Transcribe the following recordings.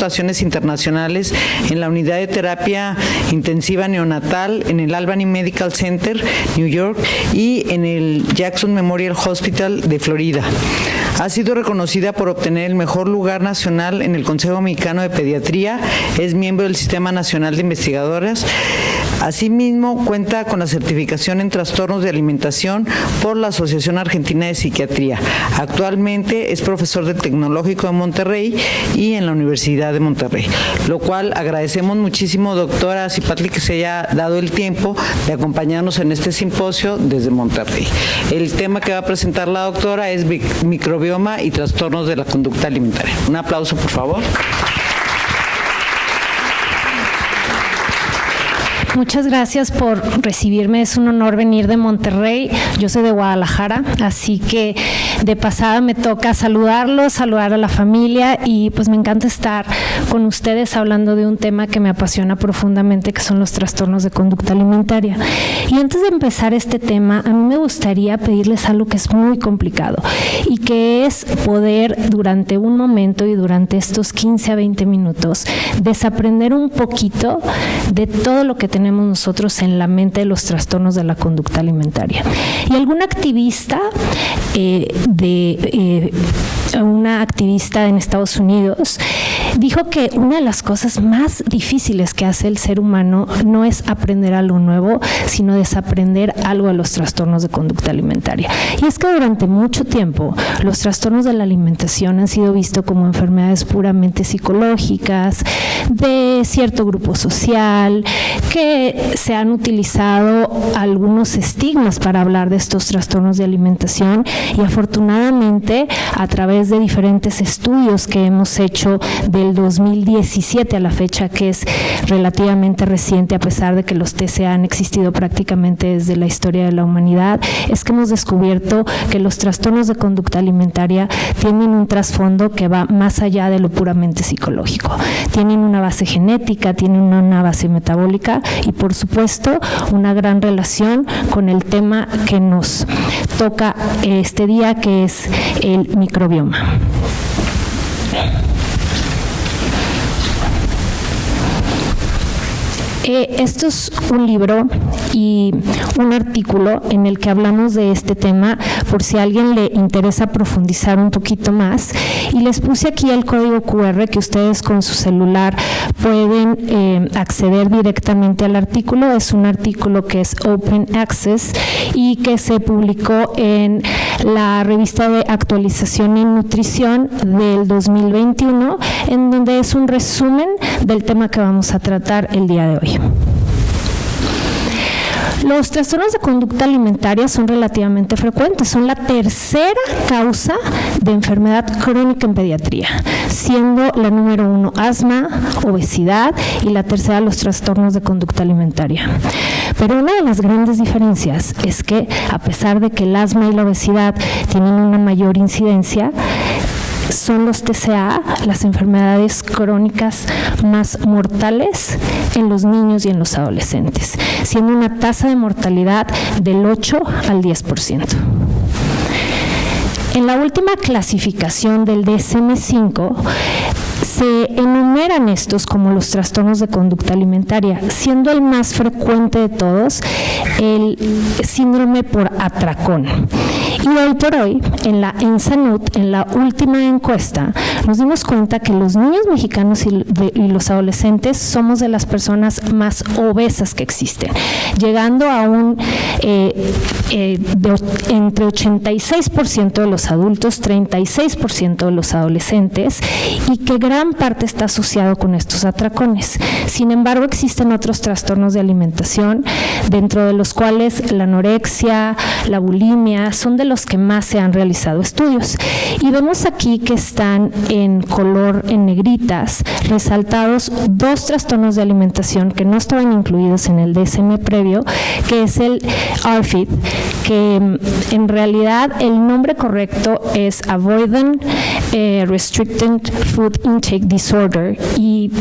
actuaciones internacionales en la unidad de terapia intensiva neonatal en el Albany Medical Center, New York, y en el Jackson Memorial Hospital de Florida. Ha sido reconocida por obtener el mejor lugar nacional en el Consejo Mexicano de Pediatría, es miembro del Sistema Nacional de Investigadoras. Asimismo, cuenta con la certificación en trastornos de alimentación por la Asociación Argentina de Psiquiatría. Actualmente es profesor del Tecnológico de Monterrey y en la Universidad de Monterrey, lo cual agradecemos muchísimo, doctora Cipatli, que se haya dado el tiempo de acompañarnos en este simposio desde Monterrey. El tema que va a presentar la doctora es microbioma y trastornos de la conducta alimentaria. Un aplauso, por favor. Muchas gracias por recibirme, es un honor venir de Monterrey, yo soy de Guadalajara, así que de pasada me toca saludarlos, saludar a la familia y pues me encanta estar con ustedes hablando de un tema que me apasiona profundamente, que son los trastornos de conducta alimentaria. Y antes de empezar este tema, a mí me gustaría pedirles algo que es muy complicado y que es poder durante un momento y durante estos 15 a 20 minutos desaprender un poquito de todo lo que tenemos nosotros en la mente de los trastornos de la conducta alimentaria. Y algún activista una activista en Estados Unidos dijo que una de las cosas más difíciles que hace el ser humano no es aprender algo nuevo, sino desaprender algo de los trastornos de conducta alimentaria. Y es que durante mucho tiempo los trastornos de la alimentación han sido vistos como enfermedades puramente psicológicas, de cierto grupo social, que se han utilizado algunos estigmas para hablar de estos trastornos de alimentación y afortunadamente a través de diferentes estudios que hemos hecho del 2017 a la fecha, que es relativamente reciente a pesar de que los TCA han existido prácticamente desde la historia de la humanidad, es que hemos descubierto que los trastornos de conducta alimentaria tienen un trasfondo que va más allá de lo puramente psicológico. Tienen una base genética, tienen una base metabólica y por supuesto una gran relación con el tema que nos toca este día, que es el microbioma. Esto es un libro y un artículo en el que hablamos de este tema por si a alguien le interesa profundizar un poquito más, y les puse aquí el código QR que ustedes con su celular pueden acceder directamente al artículo. Es un artículo que es Open Access y que se publicó en la revista de actualización en nutrición del 2021, en donde es un resumen del tema que vamos a tratar el día de hoy. Los trastornos de conducta alimentaria son relativamente frecuentes, son la tercera causa de enfermedad crónica en pediatría, siendo la número 1 asma, obesidad y la tercera los trastornos de conducta alimentaria. Pero una de las grandes diferencias es que a pesar de que el asma y la obesidad tienen una mayor incidencia, son los TCA las enfermedades crónicas más mortales en los niños y en los adolescentes, siendo una tasa de mortalidad del 8 al 10%. En la última clasificación del DSM-5 se enumeran estos como los trastornos de conducta alimentaria, siendo el más frecuente de todos el síndrome por atracón. Y hoy por hoy, en la ENSANUD, en la última encuesta, nos dimos cuenta que los niños mexicanos y los adolescentes somos de las personas más obesas que existen, llegando a un entre 86% de los adultos, 36% de los adolescentes, y que gran parte está asociado con estos atracones. Sin embargo, existen otros trastornos de alimentación, dentro de los cuales la anorexia, la bulimia, son de los que más se han realizado estudios. Y vemos aquí que están en color, en negritas, resaltados dos trastornos de alimentación que no estaban incluidos en el DSM previo, que es el ARFID, que en realidad el nombre correcto es Avoidant Restricted Food Intake Disorder, y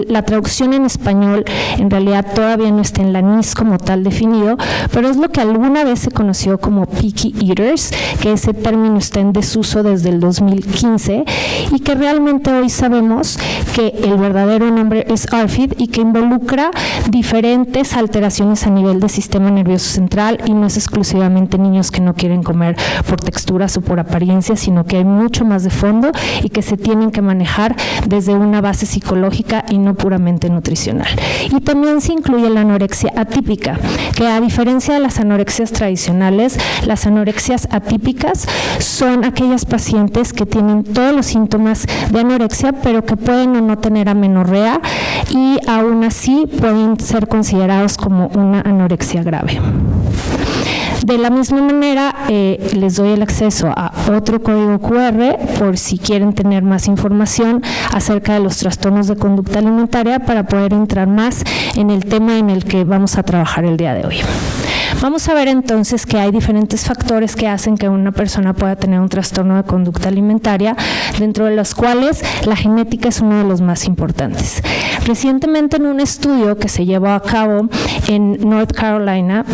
la traducción en español en realidad todavía no está en la NIS como tal definido, pero es lo que alguna vez se conoció como picky eater. eaters, que ese término está en desuso desde el 2015 y que realmente hoy sabemos que el verdadero nombre es ARFID y que involucra diferentes alteraciones a nivel del sistema nervioso central y no es exclusivamente niños que no quieren comer por texturas o por apariencia, sino que hay mucho más de fondo y que se tienen que manejar desde una base psicológica y no puramente nutricional. Y también se incluye la anorexia atípica, que a diferencia de las anorexias tradicionales, las anorexias atípicas son aquellas pacientes que tienen todos los síntomas de anorexia, pero que pueden o no tener amenorrea y aún así pueden ser considerados como una anorexia grave. De la misma manera, les doy el acceso a otro código QR por si quieren tener más información acerca de los trastornos de conducta alimentaria para poder entrar más en el tema en el que vamos a trabajar el día de hoy. Vamos a ver entonces que hay diferentes factores que hacen que una persona pueda tener un trastorno de conducta alimentaria, dentro de los cuales la genética es uno de los más importantes. Recientemente en un estudio que se llevó a cabo en North Carolina,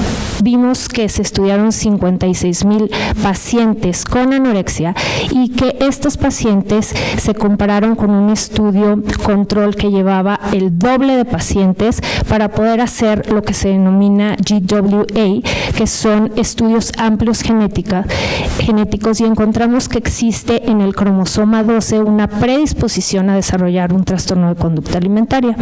vimos que se estudiaron 56,000 pacientes con anorexia y que estos pacientes se compararon con un estudio control que llevaba el doble de pacientes para poder hacer lo que se denomina GWA, que son estudios amplios genéticos, y encontramos que existe en el cromosoma 12 una predisposición a desarrollar un trastorno de conducta alimentaria.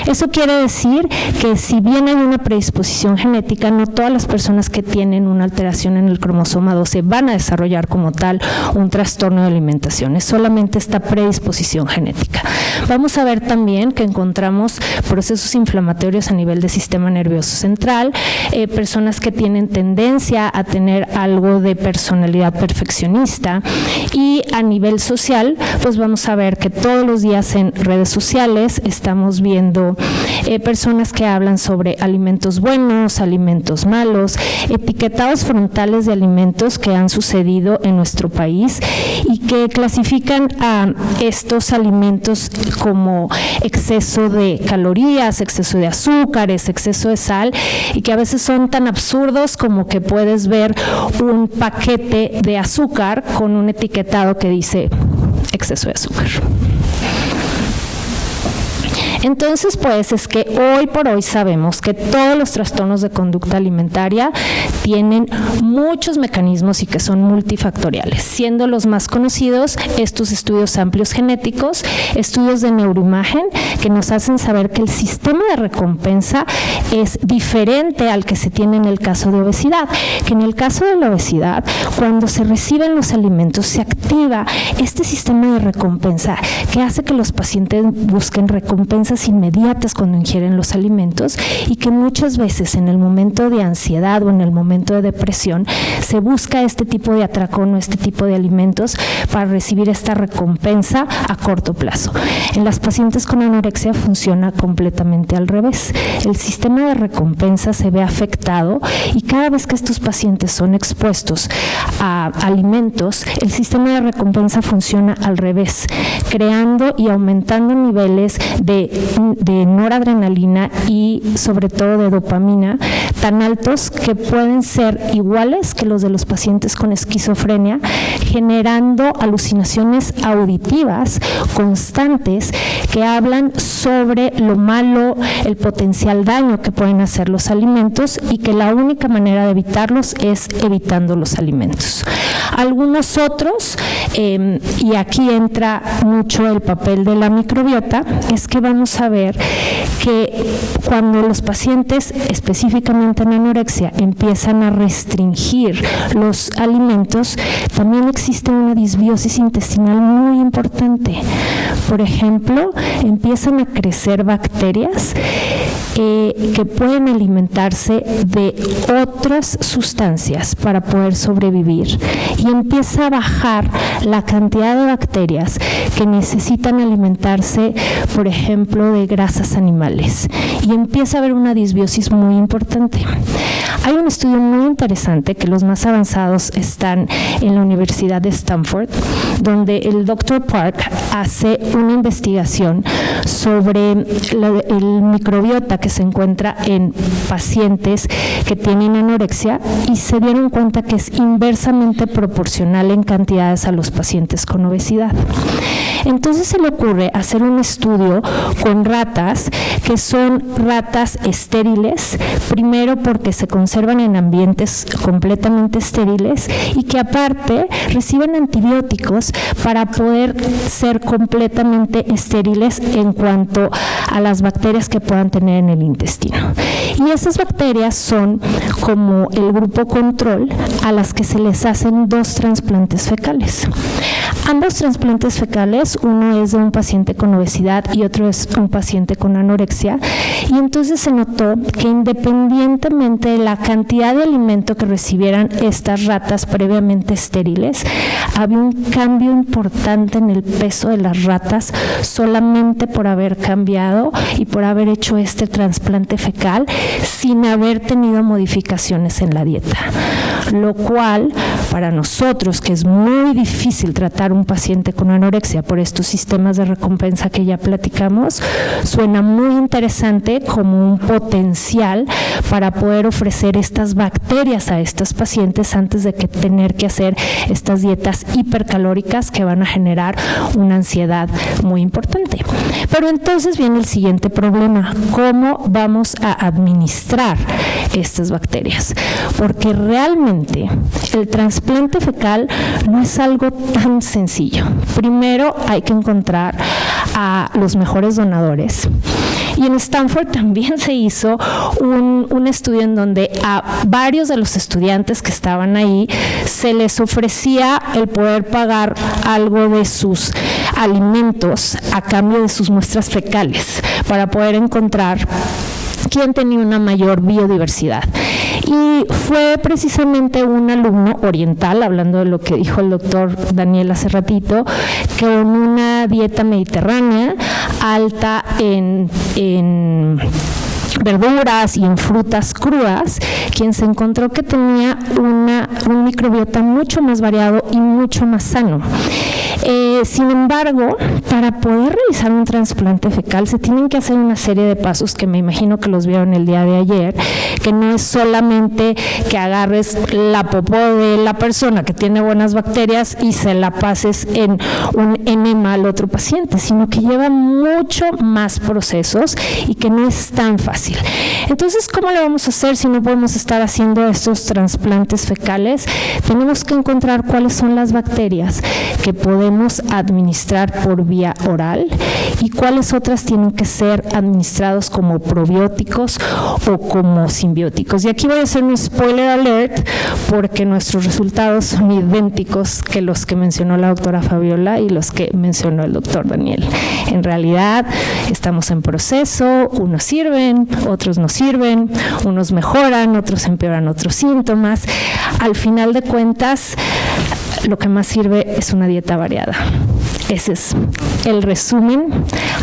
Eso quiere decir que si bien hay una predisposición genética, no todas las personas que tienen una alteración en el cromosoma 12 van a desarrollar como tal un trastorno de alimentación, es solamente esta predisposición genética. Vamos a ver también que encontramos procesos inflamatorios a nivel del sistema nervioso central, personas que tienen tendencia a tener algo de personalidad perfeccionista, y a nivel social, pues vamos a ver que todos los días en redes sociales estamos viendo personas que hablan sobre alimentos buenos, alimentos malos, etiquetados frontales de alimentos que han sucedido en nuestro país y que clasifican a estos alimentos como exceso de calorías, exceso de azúcares, exceso de sal, y que a veces son tan absurdos como que puedes ver un paquete de azúcar con un etiquetado que dice exceso de azúcar. Entonces, pues, es que hoy por hoy sabemos que todos los trastornos de conducta alimentaria tienen muchos mecanismos y que son multifactoriales, siendo los más conocidos estos estudios amplios genéticos, estudios de neuroimagen que nos hacen saber que el sistema de recompensa es diferente al que se tiene en el caso de obesidad, que en el caso de la obesidad, cuando se reciben los alimentos, se activa este sistema de recompensa que hace que los pacientes busquen recompensas inmediatas cuando ingieren los alimentos, y que muchas veces en el momento de ansiedad o en el momento de depresión se busca este tipo de atracón o este tipo de alimentos para recibir esta recompensa a corto plazo. En las pacientes con anorexia funciona completamente al revés. El sistema de recompensa se ve afectado y cada vez que estos pacientes son expuestos a alimentos, el sistema de recompensa funciona al revés, creando y aumentando niveles de noradrenalina y sobre todo de dopamina tan altos que pueden ser iguales que los de los pacientes con esquizofrenia, generando alucinaciones auditivas constantes que hablan sobre lo malo, el potencial daño que pueden hacer los alimentos, y que la única manera de evitarlos es evitando los alimentos. Algunos otros, y aquí entra mucho el papel de la microbiota, es que vamos a ver que cuando los pacientes, específicamente en anorexia, empiezan a restringir los alimentos, también existe una disbiosis intestinal muy importante. Por ejemplo, empiezan a crecer bacterias que pueden alimentarse de otras sustancias para poder sobrevivir, y empieza a bajar la cantidad de bacterias que necesitan alimentarse, por ejemplo, de grasas animales, y empieza a haber una disbiosis muy importante. Hay un estudio muy interesante, que los más avanzados están en la Universidad de Stanford, donde el Dr. Park hace una investigación sobre el microbiota que se encuentra en pacientes que tienen anorexia y se dieron cuenta que es inversamente proporcional en cantidades a los pacientes con obesidad. Entonces se le ocurre hacer un estudio con ratas que son ratas estériles, primero porque se conservan en ambientes completamente estériles y que aparte reciben antibióticos para poder ser completamente estériles en cuanto a las bacterias que puedan tener en el intestino. Y esas bacterias son como el grupo control a las que se les hacen 2 trasplantes fecales. Ambos trasplantes fecales, uno es de un paciente con obesidad y otro es un paciente con anorexia, y entonces se notó que independientemente de la cantidad de alimento que recibieran estas ratas previamente estériles, había un cambio importante en el peso de las ratas solamente por haber cambiado y por haber hecho este trasplante fecal sin haber tenido modificaciones en la dieta, lo cual para nosotros, que es muy difícil tratar un paciente con anorexia por estos sistemas de recompensa que ya platicamos, suena muy interesante como un potencial para poder ofrecer estas bacterias a estos pacientes antes de que tener que hacer estas dietas hipercalóricas que van a generar una ansiedad muy importante. Pero entonces viene el siguiente problema: ¿cómo vamos a administrar estas bacterias? Porque realmente el trasplante fecal no es algo tan sencillo. Primero hay que encontrar a los mejores donadores. Y en Stanford también se hizo un estudio en donde a varios de los estudiantes que estaban ahí se les ofrecía el poder pagar algo de sus alimentos a cambio de sus muestras fecales para poder encontrar quién tenía una mayor biodiversidad. Y fue precisamente un alumno oriental, hablando de lo que dijo el doctor Daniel hace ratito, con una dieta mediterránea alta en verduras y en frutas crudas, quien se encontró que tenía un microbiota mucho más variado y mucho más sano. Sin embargo, para poder realizar un trasplante fecal se tienen que hacer una serie de pasos que me imagino que los vieron el día de ayer, que no es solamente que agarres la popó de la persona que tiene buenas bacterias y se la pases en un enema al otro paciente, sino que lleva mucho más procesos y que no es tan fácil. Entonces, ¿cómo le vamos a hacer si no podemos estar haciendo estos trasplantes fecales? Tenemos que encontrar cuáles son las bacterias que podemos administrar por vía oral y cuáles otras tienen que ser administrados como probióticos o como simbióticos. Y aquí voy a hacer un spoiler alert porque nuestros resultados son idénticos que los que mencionó la doctora Fabiola y los que mencionó el doctor Daniel. En realidad estamos en proceso, unos sirven, otros no sirven, unos mejoran, otros empeoran otros síntomas. Al final de cuentas, lo que más sirve es una dieta variada. Ese es el resumen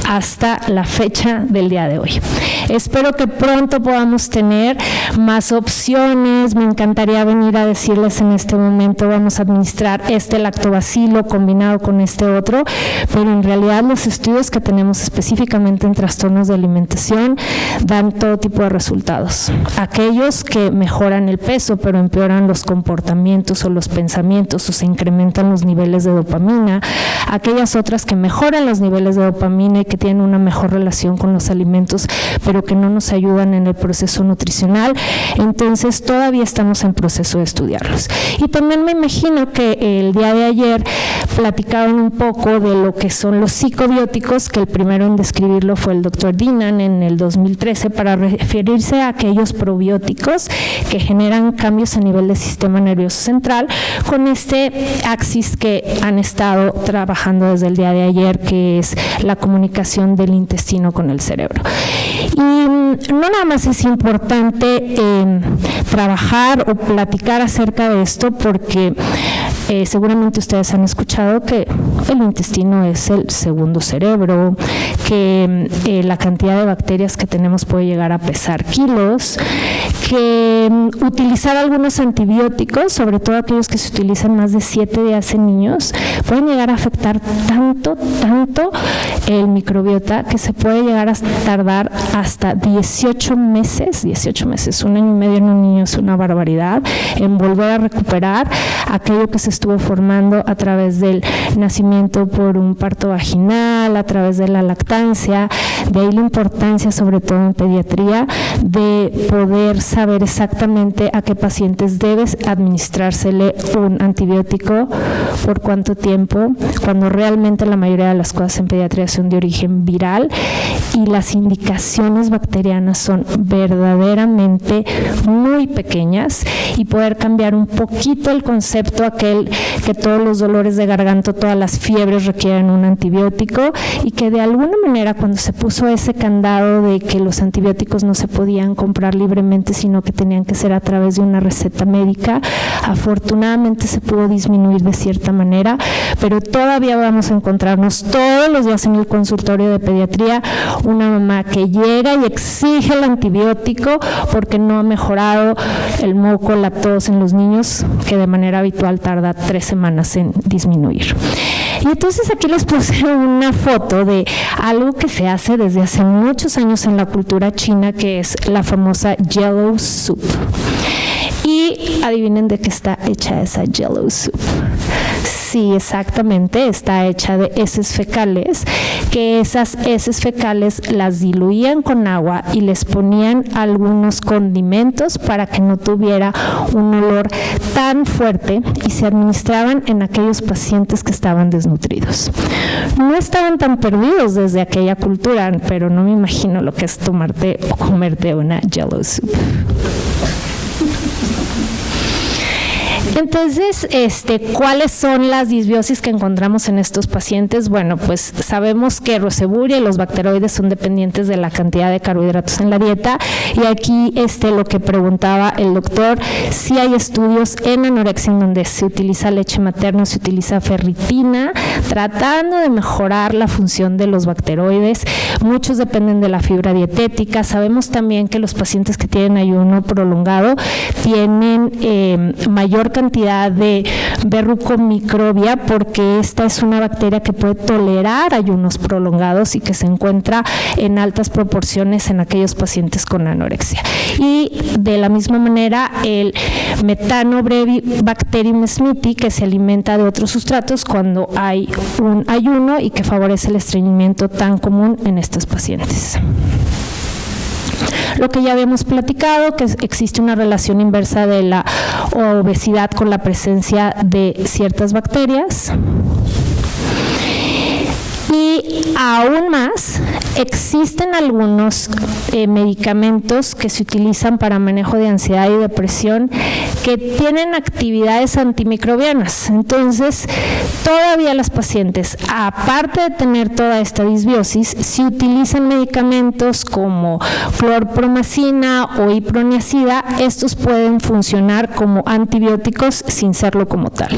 hasta la fecha del día de hoy. Espero que pronto podamos tener más opciones. Me encantaría venir a decirles en este momento vamos a administrar este lactobacilo combinado con este otro, pero en realidad los estudios que tenemos específicamente en trastornos de alimentación dan todo tipo de resultados. Aquellos que mejoran el peso pero empeoran los comportamientos o los pensamientos o se incrementan los niveles de dopamina, aquellas otras que mejoran los niveles de dopamina y que tienen una mejor relación con los alimentos pero que no nos ayudan en el proceso nutricional. Entonces todavía estamos en proceso de estudiarlos. Y también me imagino que el día de ayer platicaron un poco de lo que son los psicobióticos, que el primero en describirlo fue el doctor Dinan en el 2013 para referirse a aquellos probióticos que generan cambios a nivel del sistema nervioso central con este axis que han estado trabajando desde el día de ayer, que es la comunicación del intestino con el cerebro. Y no nada más es importante trabajar o platicar acerca de esto porque Seguramente ustedes han escuchado que el intestino es el segundo cerebro, que la cantidad de bacterias que tenemos puede llegar a pesar kilos, que utilizar algunos antibióticos, sobre todo aquellos que se utilizan más de 7 días en niños, pueden llegar a afectar tanto el microbiota que se puede llegar a tardar hasta 18 meses, 1 año y medio en un niño es una barbaridad, en volver a recuperar aquello que se estuvo formando a través del nacimiento por un parto vaginal, a través de la lactancia. De ahí la importancia, sobre todo en pediatría, de poder saber exactamente a qué pacientes debes administrársele un antibiótico, por cuánto tiempo, cuando realmente la mayoría de las cosas en pediatría son de origen viral y las indicaciones bacterianas son verdaderamente muy pequeñas, y poder cambiar un poquito el concepto aquel que todos los dolores de garganta, todas las fiebres requieren un antibiótico, y que de alguna manera cuando se puso ese candado de que los antibióticos no se podían comprar libremente, sino que tenían que ser a través de una receta médica, afortunadamente se pudo disminuir de cierta manera, pero todavía vamos a encontrarnos todos los días en el consultorio de pediatría una mamá que llega y exige el antibiótico porque no ha mejorado el moco, la tos en los niños, que de manera habitual tarda 3 semanas en disminuir. Y entonces aquí les puse una foto de algo que se hace desde hace muchos años en la cultura china, que es la famosa yellow soup. Y adivinen de qué está hecha esa yellow soup. Sí, exactamente, está hecha de heces fecales, que esas heces fecales las diluían con agua y les ponían algunos condimentos para que no tuviera un olor tan fuerte, y se administraban en aquellos pacientes que estaban desnutridos. No estaban tan perdidos desde aquella cultura, pero no me imagino lo que es tomarte o comerte una yellow soup. Entonces, ¿cuáles son las disbiosis que encontramos en estos pacientes? Bueno, pues sabemos que Roseburia y los bacteroides son dependientes de la cantidad de carbohidratos en la dieta, y aquí lo que preguntaba el doctor, si hay estudios en anorexia en donde se utiliza leche materna, se utiliza ferritina, tratando de mejorar la función de los bacteroides. Muchos dependen de la fibra dietética. Sabemos también que los pacientes que tienen ayuno prolongado tienen mayor cantidad de verrucomicrobia, porque esta es una bacteria que puede tolerar ayunos prolongados y que se encuentra en altas proporciones en aquellos pacientes con anorexia. Y de la misma manera el Methanobrevibacterium smithii, que se alimenta de otros sustratos cuando hay un ayuno y que favorece el estreñimiento tan común en estos pacientes. Lo que ya habíamos platicado, que existe una relación inversa de la obesidad con la presencia de ciertas bacterias. Y aún más, existen algunos medicamentos que se utilizan para manejo de ansiedad y depresión que tienen actividades antimicrobianas. Entonces, todavía las pacientes, aparte de tener toda esta disbiosis, si utilizan medicamentos como clorpromacina o iproniazida, estos pueden funcionar como antibióticos sin serlo como tal.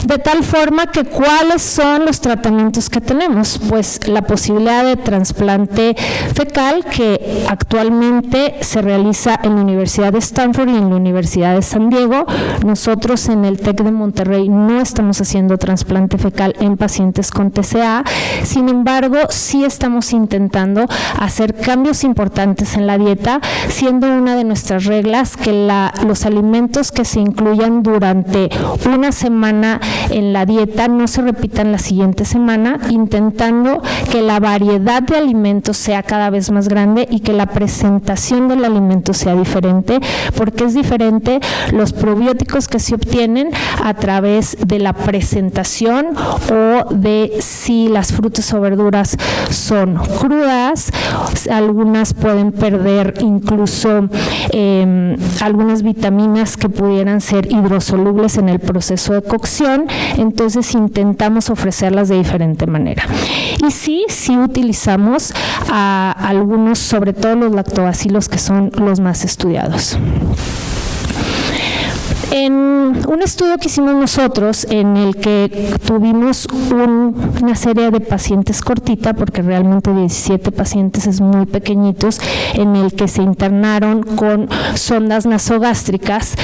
De tal forma que, ¿cuáles son los tratamientos que tenemos? Pues la posibilidad de trasplante fecal, que actualmente se realiza en la Universidad de Stanford y en la Universidad de San Diego. Nosotros en el TEC de Monterrey no estamos haciendo trasplante fecal en pacientes con TCA, sin embargo, sí estamos intentando hacer cambios importantes en la dieta, siendo una de nuestras reglas que los alimentos que se incluyan durante una semana en la dieta no se repitan la siguiente semana, intentando que la variedad de alimentos sea cada vez más grande y que la presentación del alimento sea diferente, porque es diferente los probióticos que se obtienen a través de la presentación o de si las frutas o verduras son crudas. Algunas pueden perder incluso algunas vitaminas que pudieran ser hidrosolubles en el proceso de cocción. Entonces intentamos ofrecerlas de diferente manera. Y sí utilizamos a algunos, sobre todo los lactobacilos, que son los más estudiados. En un estudio que hicimos nosotros, en el que tuvimos una serie de pacientes cortita, porque realmente 17 pacientes es muy pequeñitos, en el que se internaron con sondas nasogástricas,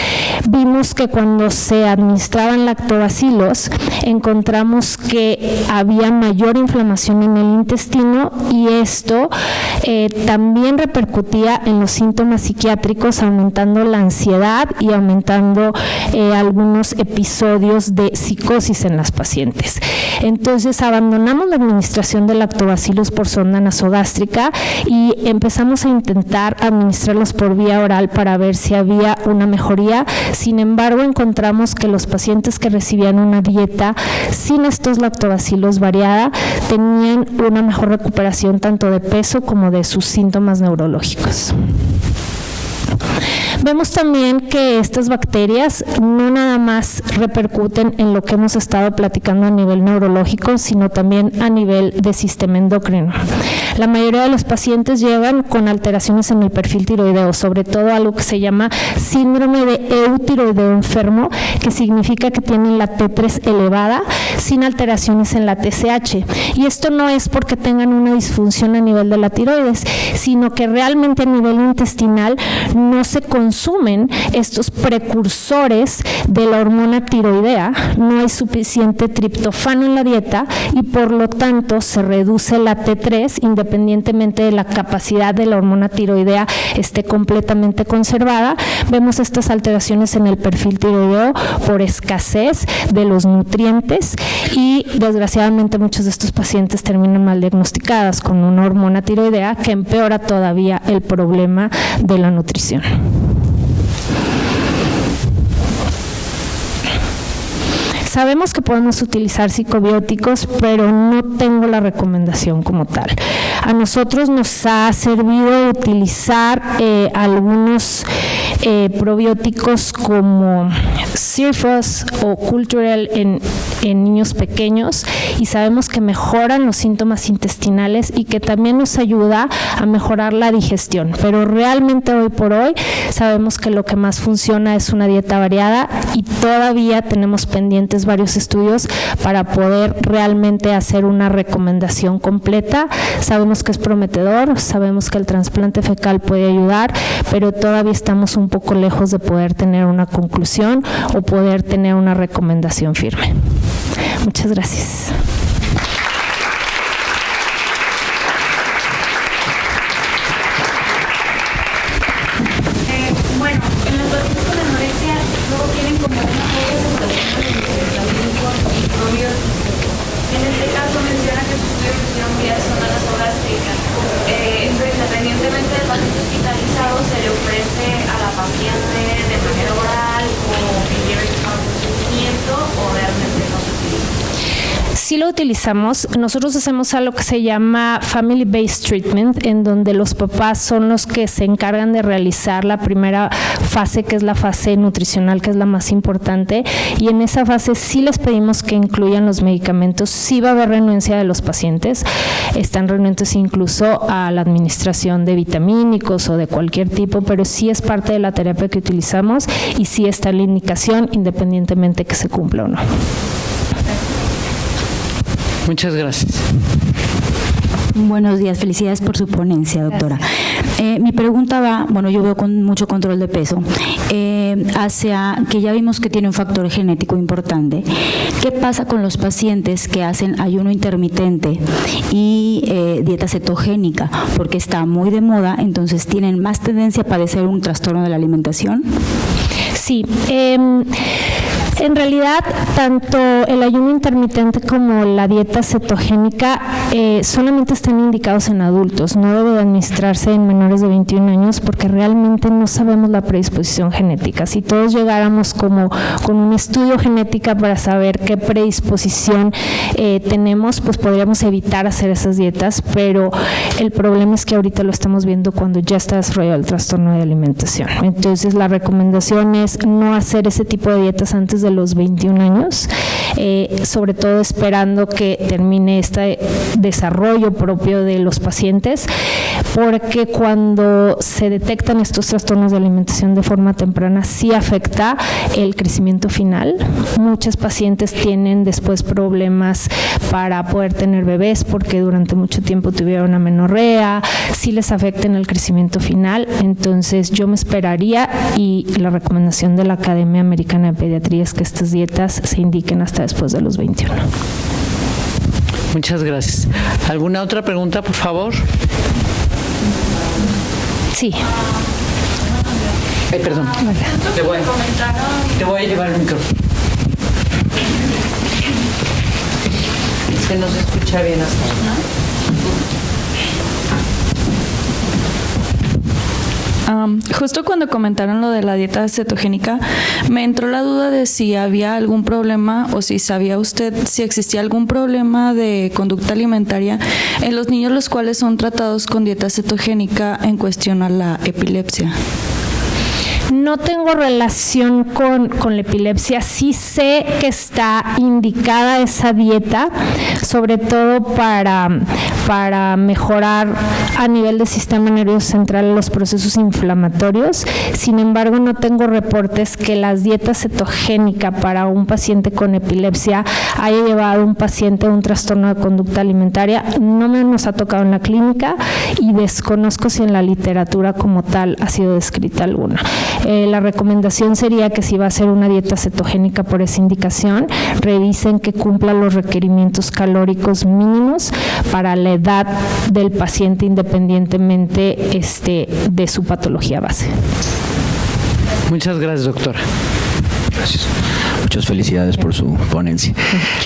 vimos que cuando se administraban lactobacilos, encontramos que había mayor inflamación en el intestino y esto también repercutía en los síntomas psiquiátricos, aumentando la ansiedad y aumentando algunos episodios de psicosis en las pacientes. Entonces abandonamos la administración de lactobacilos por sonda nasogástrica y empezamos a intentar administrarlos por vía oral para ver si había una mejoría. Sin embargo, encontramos que los pacientes que recibían una dieta sin estos lactobacilos variada tenían una mejor recuperación tanto de peso como de sus síntomas neurológicos. Vemos también que estas bacterias no nada más repercuten en lo que hemos estado platicando a nivel neurológico, sino también a nivel de sistema endocrino. La mayoría de los pacientes llegan con alteraciones en el perfil tiroideo, sobre todo algo que se llama síndrome de eutiroideo enfermo, que significa que tienen la T3 elevada sin alteraciones en la TSH. Y esto no es porque tengan una disfunción a nivel de la tiroides, sino que realmente a nivel intestinal no se consumen estos precursores de la hormona tiroidea, no hay suficiente triptofano en la dieta y por lo tanto se reduce la T3 independientemente de la capacidad de la hormona tiroidea esté completamente conservada. Vemos estas alteraciones en el perfil tiroideo por escasez de los nutrientes y desgraciadamente muchos de estos pacientes terminan mal diagnosticadas con una hormona tiroidea que empeora todavía el problema de la nutrición. Sabemos que podemos utilizar psicobióticos, pero no tengo la recomendación como tal. A nosotros nos ha servido utilizar algunos probióticos como Cirfos o Culturel en niños pequeños y sabemos que mejoran los síntomas intestinales y que también nos ayuda a mejorar la digestión. Pero realmente hoy por hoy sabemos que lo que más funciona es una dieta variada y todavía tenemos pendientes varios estudios para poder realmente hacer una recomendación completa. Sabemos que es prometedor, sabemos que el trasplante fecal puede ayudar, pero todavía estamos un poco lejos de poder tener una conclusión o poder tener una recomendación firme. Muchas gracias. Bueno, en los pacientes con anorexia luego tienen como una en este caso menciona que sus estudios hicieron vía sonda nasogástrica. Independientemente del paciente hospitalizado, se le ofrece a la paciente de manera oral o que lleve consentimiento o realmente no se utiliza. Sí lo utilizamos. Nosotros hacemos algo que se llama Family Based Treatment, en donde los papás son los que se encargan de realizar la primera fase, que es la fase nutricional, que es la más importante, y en esa fase sí les pedimos que incluyan los medicamentos. Sí va a haber renuencia de los pacientes, están renuentes incluso a la administración de vitamínicos o de cualquier tipo, pero sí es parte de la terapia que utilizamos y sí está en la indicación independientemente que se cumpla o no. Muchas gracias. Buenos días, felicidades por su ponencia, doctora. Mi pregunta va, bueno, yo veo con mucho control de peso, hacia que ya vimos que tiene un factor genético importante. ¿Qué pasa con los pacientes que hacen ayuno intermitente y dieta cetogénica? Porque está muy de moda, entonces tienen más tendencia a padecer un trastorno de la alimentación. Sí, en realidad, tanto el ayuno intermitente como la dieta cetogénica solamente están indicados en adultos, no debe de administrarse en menores de 21 años porque realmente no sabemos la predisposición genética. Si todos llegáramos como con un estudio genético para saber qué predisposición tenemos, pues podríamos evitar hacer esas dietas, pero el problema es que ahorita lo estamos viendo cuando ya está desarrollado el trastorno de alimentación. Entonces, la recomendación es no hacer ese tipo de dietas antes de de los 21 años, sobre todo esperando que termine este desarrollo propio de los pacientes, porque cuando se detectan estos trastornos de alimentación de forma temprana sí afecta el crecimiento final. Muchas pacientes tienen después problemas para poder tener bebés porque durante mucho tiempo tuvieron amenorrea, sí les afecta en el crecimiento final. Entonces yo me esperaría, y la recomendación de la Academia Americana de Pediatría es que estas dietas se indiquen hasta después de los 21. Muchas gracias. ¿Alguna otra pregunta, por favor? Sí. Ay, perdón. Te voy a llevar el micrófono. Es que no se escucha bien hasta ahora. Justo cuando comentaron lo de la dieta cetogénica, me entró la duda de si había algún problema o si sabía usted si existía algún problema de conducta alimentaria en los niños los cuales son tratados con dieta cetogénica en cuestión a la epilepsia. No tengo relación con la epilepsia, sí sé que está indicada esa dieta, sobre todo para mejorar a nivel del sistema nervioso central los procesos inflamatorios. Sin embargo, no tengo reportes que la dieta cetogénica para un paciente con epilepsia haya llevado a un paciente a un trastorno de conducta alimentaria. No nos ha tocado en la clínica y desconozco si en la literatura como tal ha sido descrita alguna. La recomendación sería que si va a ser una dieta cetogénica por esa indicación, revisen que cumpla los requerimientos calóricos mínimos para la edad del paciente independientemente de su patología base. Muchas gracias, doctora. Gracias. Muchas felicidades por su ponencia.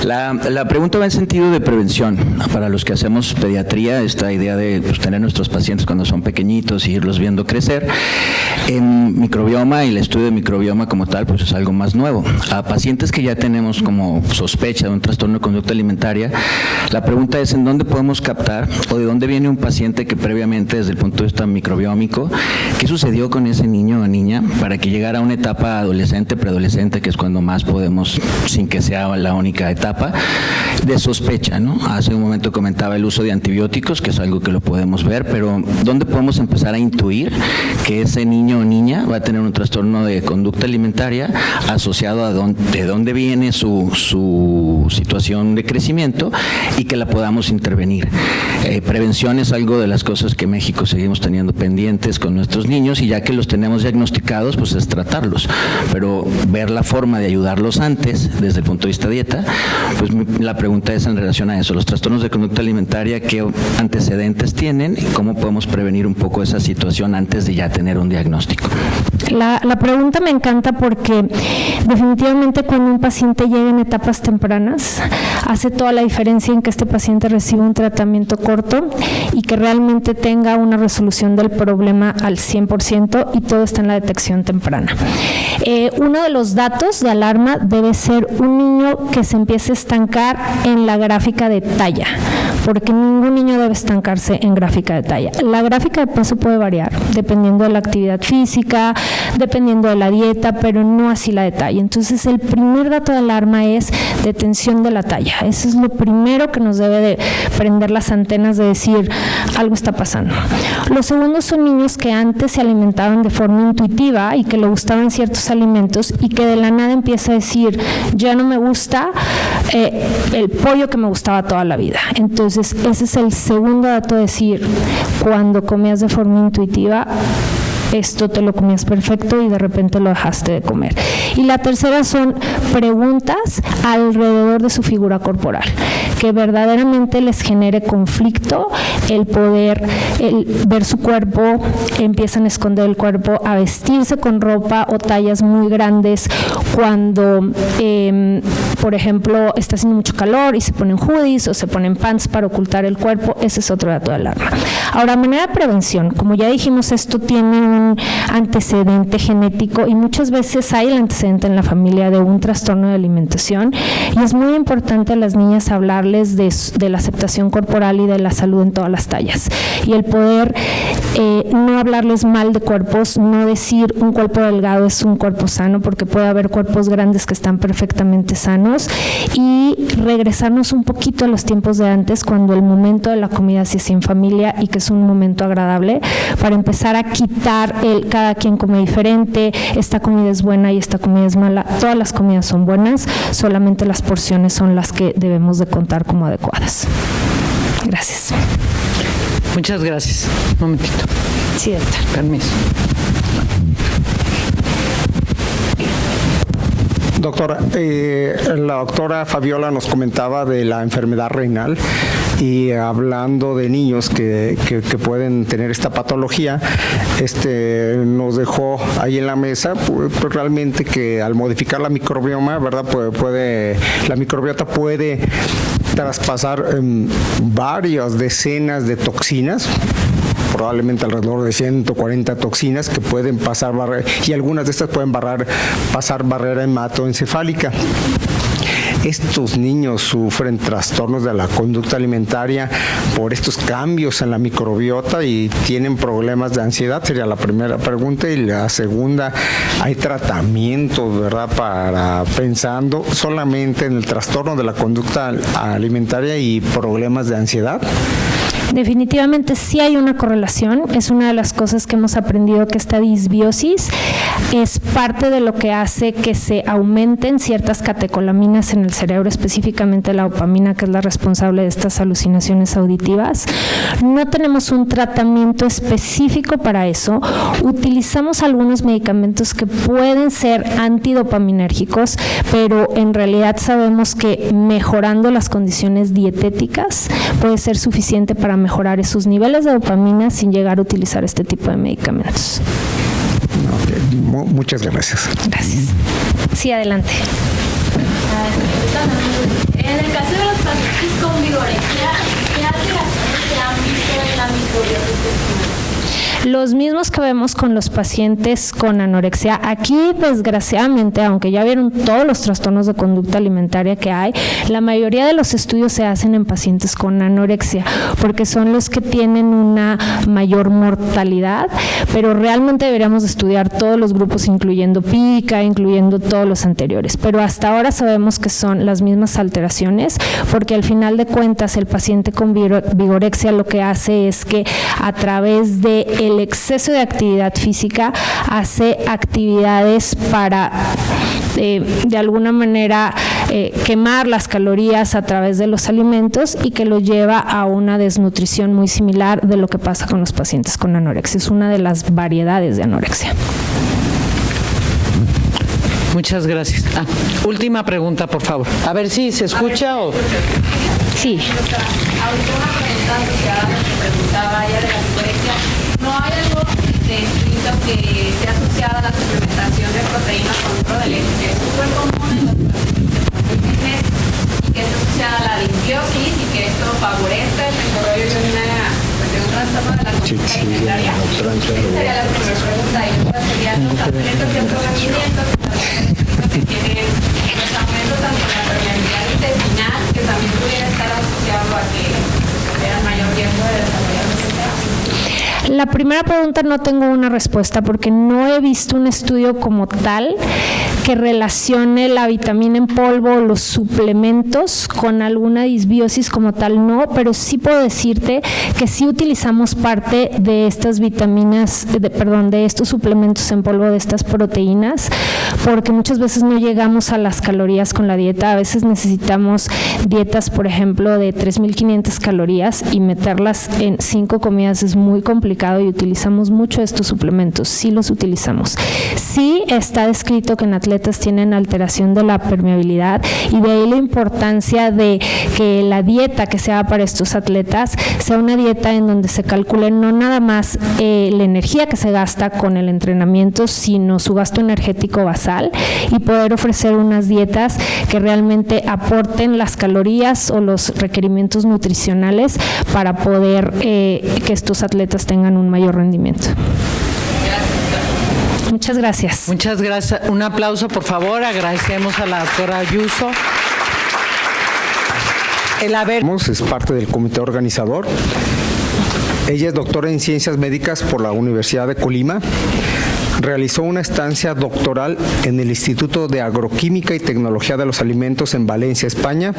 La pregunta va en sentido de prevención. Para los que hacemos pediatría, esta idea de tener nuestros pacientes cuando son pequeñitos y irlos viendo crecer, en microbioma y el estudio de microbioma como tal, pues es algo más nuevo. A pacientes que ya tenemos como sospecha de un trastorno de conducta alimentaria, la pregunta es en dónde podemos captar o de dónde viene un paciente que previamente desde el punto de vista microbiómico, qué sucedió con ese niño o niña para que llegara a una etapa adolescente, preadolescente, que es cuando más podemos, sin que sea la única etapa, de sospecha, ¿no? Hace un momento comentaba el uso de antibióticos, que es algo que lo podemos ver, pero ¿dónde podemos empezar a intuir que ese niño o niña va a tener un trastorno de conducta alimentaria asociado a de dónde viene su situación de crecimiento y que la podamos intervenir? Prevención es algo de las cosas que en México seguimos teniendo pendientes con nuestros niños, y ya que los tenemos diagnosticados, pues es tratarlos, pero ver la forma de ayudarlos antes, desde el punto de vista dieta, pues la pregunta es en relación a eso, los trastornos de conducta alimentaria, ¿qué antecedentes tienen y cómo podemos prevenir un poco esa situación antes de ya tener un diagnóstico? La pregunta me encanta porque definitivamente cuando un paciente llega en etapas tempranas, hace toda la diferencia en que este paciente reciba un tratamiento corto y que realmente tenga una resolución del problema al 100%, y todo está en la detección temprana. Uno de los datos de alarma debe ser un niño que se empiece a estancar en la gráfica de talla, porque ningún niño debe estancarse en gráfica de talla. La gráfica de peso puede variar dependiendo de la actividad física, dependiendo de la dieta, pero no así la de talla. Entonces, el primer dato de alarma es detención de la talla. Eso es lo primero que nos debe de prender las antenas de decir algo está pasando. Los segundos son niños que antes se alimentaban de forma intuitiva y que le gustaban ciertos alimentos y que de la nada empieza a decir ya no me gusta el pollo que me gustaba toda la vida. Entonces, ese es el segundo dato, decir cuando comías de forma intuitiva, esto te lo comías perfecto y de repente lo dejaste de comer. Y la tercera son preguntas alrededor de su figura corporal, que verdaderamente les genere conflicto el poder ver su cuerpo, empiezan a esconder el cuerpo, a vestirse con ropa o tallas muy grandes cuando, por ejemplo, está haciendo mucho calor y se ponen hoodies o se ponen pants para ocultar el cuerpo. Ese es otro dato de alarma. Ahora, a manera de prevención, como ya dijimos, esto tiene un antecedente genético, y muchas veces hay el antecedente en la familia de un trastorno de alimentación, y es muy importante a las niñas hablarles de la aceptación corporal y de la salud en todas las tallas, y el poder no hablarles mal de cuerpos, no decir un cuerpo delgado es un cuerpo sano, porque puede haber cuerpos grandes que están perfectamente sanos, y regresarnos un poquito a los tiempos de antes, cuando el momento de la comida se hacía en familia y que es un momento agradable, para empezar a quitar cada quien come diferente, esta comida es buena y esta comida es mala. Todas las comidas son buenas, solamente las porciones son las que debemos de contar como adecuadas. Gracias. Muchas gracias. Un momentito. Sí, doctor. Permiso. Doctora, la doctora Fabiola nos comentaba de la enfermedad renal, y hablando de niños que pueden tener esta patología, nos dejó ahí en la mesa pues realmente que al modificar la microbioma, ¿verdad? La microbiota puede traspasar varias decenas de toxinas, probablemente alrededor de 140 toxinas que pueden pasar y algunas de estas pueden pasar barrera hematoencefálica. Estos niños sufren trastornos de la conducta alimentaria por estos cambios en la microbiota y tienen problemas de ansiedad, sería la primera pregunta. Y la segunda, ¿hay tratamientos, verdad, para pensando solamente en el trastorno de la conducta alimentaria y problemas de ansiedad? Definitivamente sí hay una correlación, es una de las cosas que hemos aprendido, que esta disbiosis es parte de lo que hace que se aumenten ciertas catecolaminas en el cerebro, específicamente la dopamina, que es la responsable de estas alucinaciones auditivas. No tenemos un tratamiento específico para eso, utilizamos algunos medicamentos que pueden ser antidopaminérgicos, pero en realidad sabemos que mejorando las condiciones dietéticas puede ser suficiente para mejorar esos niveles de dopamina sin llegar a utilizar este tipo de medicamentos. Okay. Muchas gracias. Gracias. Sí, adelante. En el caso de los pacientes con vigorexia, ¿qué alteraciones se han visto en la microbiota intestinal? Los mismos que vemos con los pacientes con anorexia. Aquí, desgraciadamente, aunque ya vieron todos los trastornos de conducta alimentaria que hay, la mayoría de los estudios se hacen en pacientes con anorexia, porque son los que tienen una mayor mortalidad, pero realmente deberíamos estudiar todos los grupos, incluyendo PICA, incluyendo todos los anteriores. Pero hasta ahora sabemos que son las mismas alteraciones, porque al final de cuentas el paciente con vigorexia lo que hace es que a través de el exceso de actividad física hace actividades para de alguna manera quemar las calorías a través de los alimentos, y que lo lleva a una desnutrición muy similar de lo que pasa con los pacientes con anorexia. Es una de las variedades de anorexia. Muchas gracias. Última pregunta, por favor. A ver si se escucha o... Sí. Ahorita una pregunta asociada a lo que preguntaba ella de la vigorexia. ¿No hay algo descrito que sea asociado a la suplementación de proteínas con proteínas, que es súper común en los pacientes y que es asociada a la disbiosis y que esto favorece el desarrollo de un trastorno de la conducta alimentaria? Esa sería la primera pregunta. Y luego serían los atletas de alto rendimiento que tienen los aumentos tanto en la permeabilidad intestinal, que también pudiera estar asociado a que tengan mayor riesgo de desarrollar los enfermos. La primera pregunta no tengo una respuesta, porque no he visto un estudio como tal que relacione la vitamina en polvo o los suplementos con alguna disbiosis como tal, no, pero sí puedo decirte que sí utilizamos parte de estas vitaminas, de estos suplementos en polvo, de estas proteínas, porque muchas veces no llegamos a las calorías con la dieta. A veces necesitamos dietas, por ejemplo, de 3.500 calorías, y meterlas en 5 comidas es muy complicado, y utilizamos mucho estos suplementos. Sí los utilizamos. Sí está descrito que en atletas tienen alteración de la permeabilidad, y de ahí la importancia de que la dieta que se haga para estos atletas sea una dieta en donde se calcule no nada más la energía que se gasta con el entrenamiento, sino su gasto energético basal, y poder ofrecer unas dietas que realmente aporten las calorías o los requerimientos nutricionales para poder que estos atletas tengan un mayor rendimiento. Gracias. Muchas gracias. Muchas gracias. Un aplauso, por favor. Agradecemos a la doctora Ayuso. Es parte del comité organizador. Ella es doctora en Ciencias Médicas por la Universidad de Colima. Realizó una estancia doctoral en el Instituto de Agroquímica y Tecnología de los Alimentos en Valencia, España,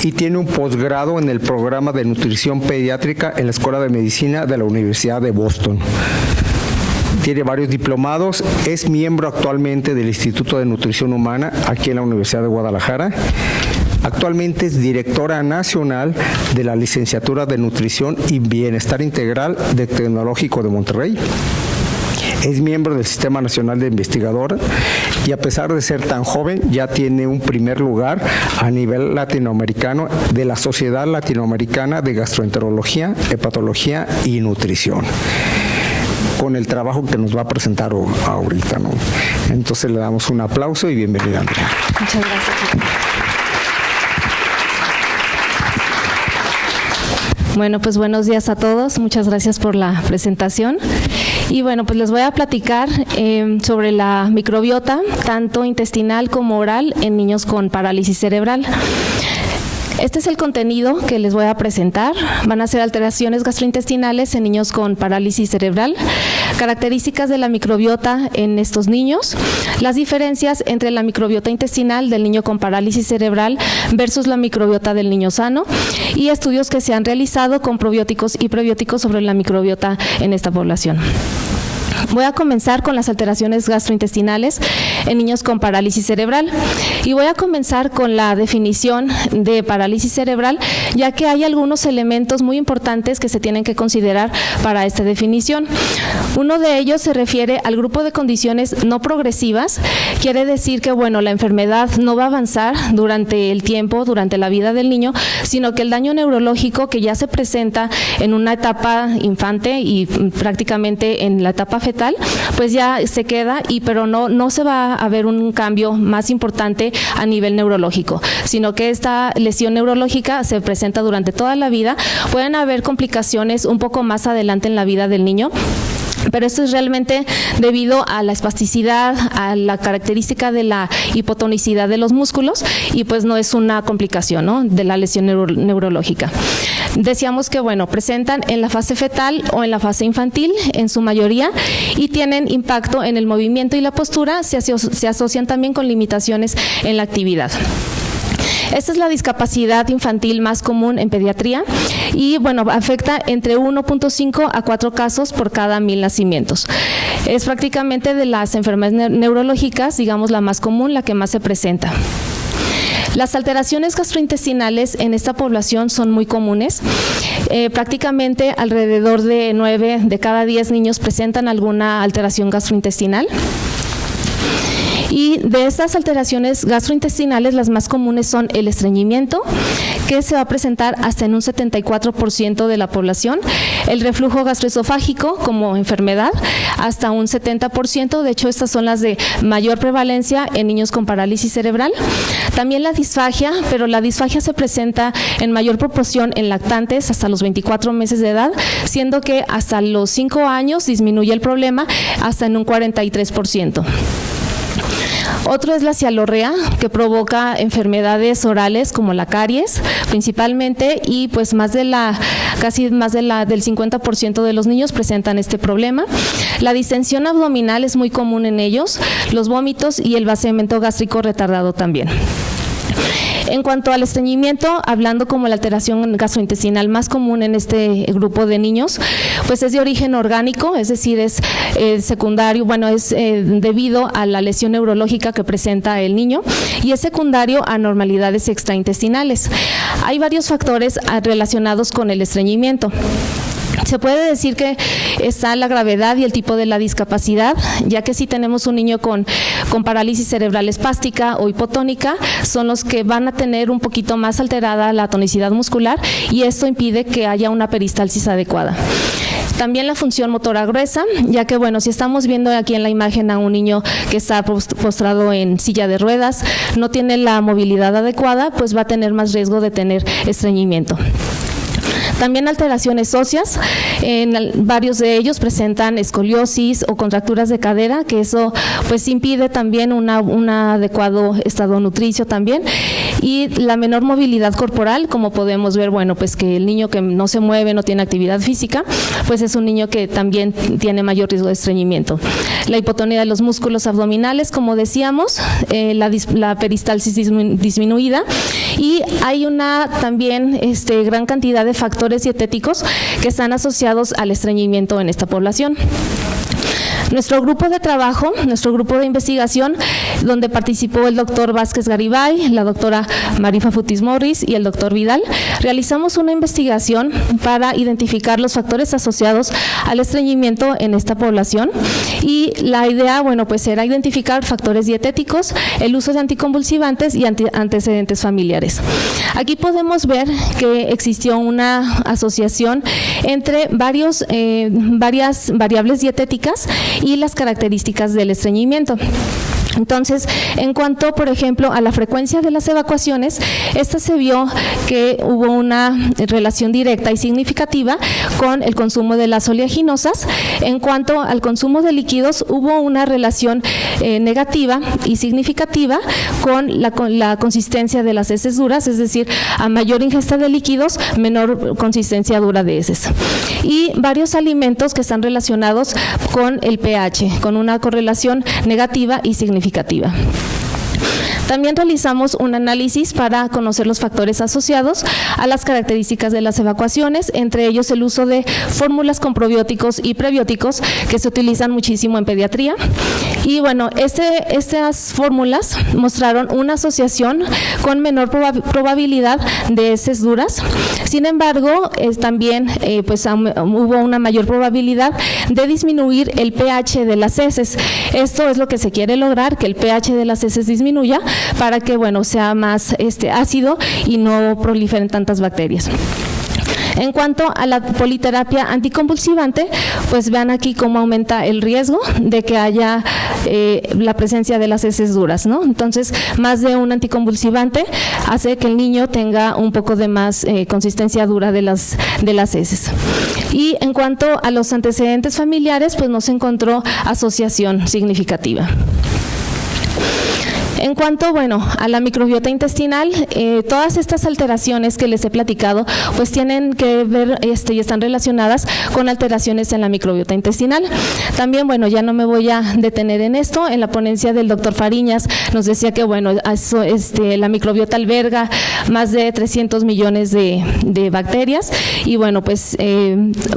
y tiene un posgrado en el programa de nutrición pediátrica en la Escuela de Medicina de la Universidad de Boston. Tiene varios diplomados, es miembro actualmente del Instituto de Nutrición Humana aquí en la Universidad de Guadalajara. Actualmente es directora nacional de la Licenciatura de Nutrición y Bienestar Integral del Tecnológico de Monterrey. Es miembro del Sistema Nacional de Investigador y a pesar de ser tan joven ya tiene un primer lugar a nivel latinoamericano de la Sociedad Latinoamericana de Gastroenterología, Hepatología y Nutrición, con el trabajo que nos va a presentar ahorita, ¿no? Entonces le damos un aplauso y bienvenida, Andrea. Muchas gracias. Bueno, pues buenos días a todos. Muchas gracias por la presentación. Y bueno, pues les voy a platicar sobre la microbiota, tanto intestinal como oral, en niños con parálisis cerebral. Este es el contenido que les voy a presentar. Van a ser alteraciones gastrointestinales en niños con parálisis cerebral, características de la microbiota en estos niños, las diferencias entre la microbiota intestinal del niño con parálisis cerebral versus la microbiota del niño sano y estudios que se han realizado con probióticos y prebióticos sobre la microbiota en esta población. Voy a comenzar con las alteraciones gastrointestinales en niños con parálisis cerebral y voy a comenzar con la definición de parálisis cerebral, ya que hay algunos elementos muy importantes que se tienen que considerar para esta definición. Uno de ellos se refiere al grupo de condiciones no progresivas, quiere decir que bueno, la enfermedad no va a avanzar durante el tiempo, durante la vida del niño, sino que el daño neurológico que ya se presenta en una etapa infante y prácticamente en la etapa fetal, pues ya se queda, pero no se va a ver un cambio más importante a nivel neurológico, sino que esta lesión neurológica se presenta durante toda la vida. Pueden haber complicaciones un poco más adelante en la vida del niño, pero esto es realmente debido a la espasticidad, a la característica de la hipotonicidad de los músculos y pues no es una complicación, ¿no?, de la lesión neurológica. Decíamos que bueno, presentan en la fase fetal o en la fase infantil en su mayoría y tienen impacto en el movimiento y la postura, se asocian también con limitaciones en la actividad. Esta es la discapacidad infantil más común en pediatría y bueno, afecta entre 1.5 a 4 casos por cada 1000 nacimientos. Es prácticamente de las enfermedades neurológicas, digamos, la más común, la que más se presenta. Las alteraciones gastrointestinales en esta población son muy comunes. Prácticamente alrededor de 9 de cada 10 niños presentan alguna alteración gastrointestinal. Y de estas alteraciones gastrointestinales, las más comunes son el estreñimiento, que se va a presentar hasta en un 74% de la población, el reflujo gastroesofágico como enfermedad, hasta un 70%, de hecho estas son las de mayor prevalencia en niños con parálisis cerebral. También la disfagia, pero la disfagia se presenta en mayor proporción en lactantes hasta los 24 meses de edad, siendo que hasta los 5 años disminuye el problema hasta en un 43%. Otro es la cialorrea, que provoca enfermedades orales como la caries principalmente y pues casi más del 50% de los niños presentan este problema. La distensión abdominal es muy común en ellos, los vómitos y el vaciamiento gástrico retardado también. En cuanto al estreñimiento, hablando como la alteración gastrointestinal más común en este grupo de niños, pues es de origen orgánico, es decir, es secundario, es debido a la lesión neurológica que presenta el niño y es secundario a anormalidades extraintestinales. Hay varios factores relacionados con el estreñimiento. Se puede decir que está la gravedad y el tipo de la discapacidad, ya que si tenemos un niño con parálisis cerebral espástica o hipotónica, son los que van a tener un poquito más alterada la tonicidad muscular y esto impide que haya una peristalsis adecuada. También la función motora gruesa, ya que si estamos viendo aquí en la imagen a un niño que está postrado en silla de ruedas, no tiene la movilidad adecuada, pues va a tener más riesgo de tener estreñimiento. También alteraciones óseas, varios de ellos presentan escoliosis o contracturas de cadera, que eso pues impide también un adecuado estado nutricio también, y la menor movilidad corporal, como podemos ver, bueno, pues que el niño que no se mueve, no tiene actividad física, pues es un niño que también tiene mayor riesgo de estreñimiento. La hipotonía de los músculos abdominales, como decíamos, la peristalsis disminuida, y hay una también gran cantidad de factores dietéticos que están asociados al estreñimiento en esta población. Nuestro grupo de trabajo, nuestro grupo de investigación, donde participó el doctor Vázquez Garibay, la doctora Marifa Futis Morris y el doctor Vidal, realizamos una investigación para identificar los factores asociados al estreñimiento en esta población, y la idea, bueno, pues era identificar factores dietéticos, el uso de anticonvulsivantes y antecedentes familiares. Aquí podemos ver que existió una asociación entre varias variables dietéticas y las características del estreñimiento. Entonces, en cuanto, por ejemplo, a la frecuencia de las evacuaciones, esta se vio que hubo una relación directa y significativa con el consumo de las oleaginosas. En cuanto al consumo de líquidos, hubo una relación negativa y significativa con la consistencia de las heces duras, es decir, a mayor ingesta de líquidos, menor consistencia dura de heces. Y varios alimentos que están relacionados con el pH, con una correlación negativa y significativa. También realizamos un análisis para conocer los factores asociados a las características de las evacuaciones, entre ellos el uso de fórmulas con probióticos y prebióticos que se utilizan muchísimo en pediatría. Y bueno, estas fórmulas mostraron una asociación con menor probabilidad de heces duras. Sin embargo, también pues hubo una mayor probabilidad de disminuir el pH de las heces. Esto es lo que se quiere lograr, que el pH de las heces disminuya para que, bueno, sea más ácido y no proliferen tantas bacterias. En cuanto a la politerapia anticonvulsivante, pues vean aquí cómo aumenta el riesgo de que haya la presencia de las heces duras, ¿no? Entonces, más de un anticonvulsivante hace que el niño tenga un poco de más consistencia dura de las heces. Y en cuanto a los antecedentes familiares, pues no se encontró asociación significativa. En cuanto, bueno, a la microbiota intestinal, todas estas alteraciones que les he platicado, pues tienen que ver y están relacionadas con alteraciones en la microbiota intestinal. También, bueno, ya no me voy a detener en esto. En la ponencia del doctor Fariñas nos decía que, bueno, la microbiota alberga más de 300 millones de bacterias, y bueno, pues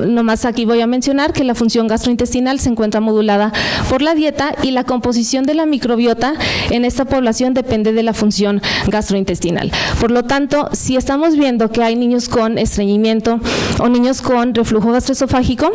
nomás aquí voy a mencionar que la función gastrointestinal se encuentra modulada por la dieta, y la composición de la microbiota en esta población depende de la función gastrointestinal. Por lo tanto, si estamos viendo que hay niños con estreñimiento o niños con reflujo gastroesofágico,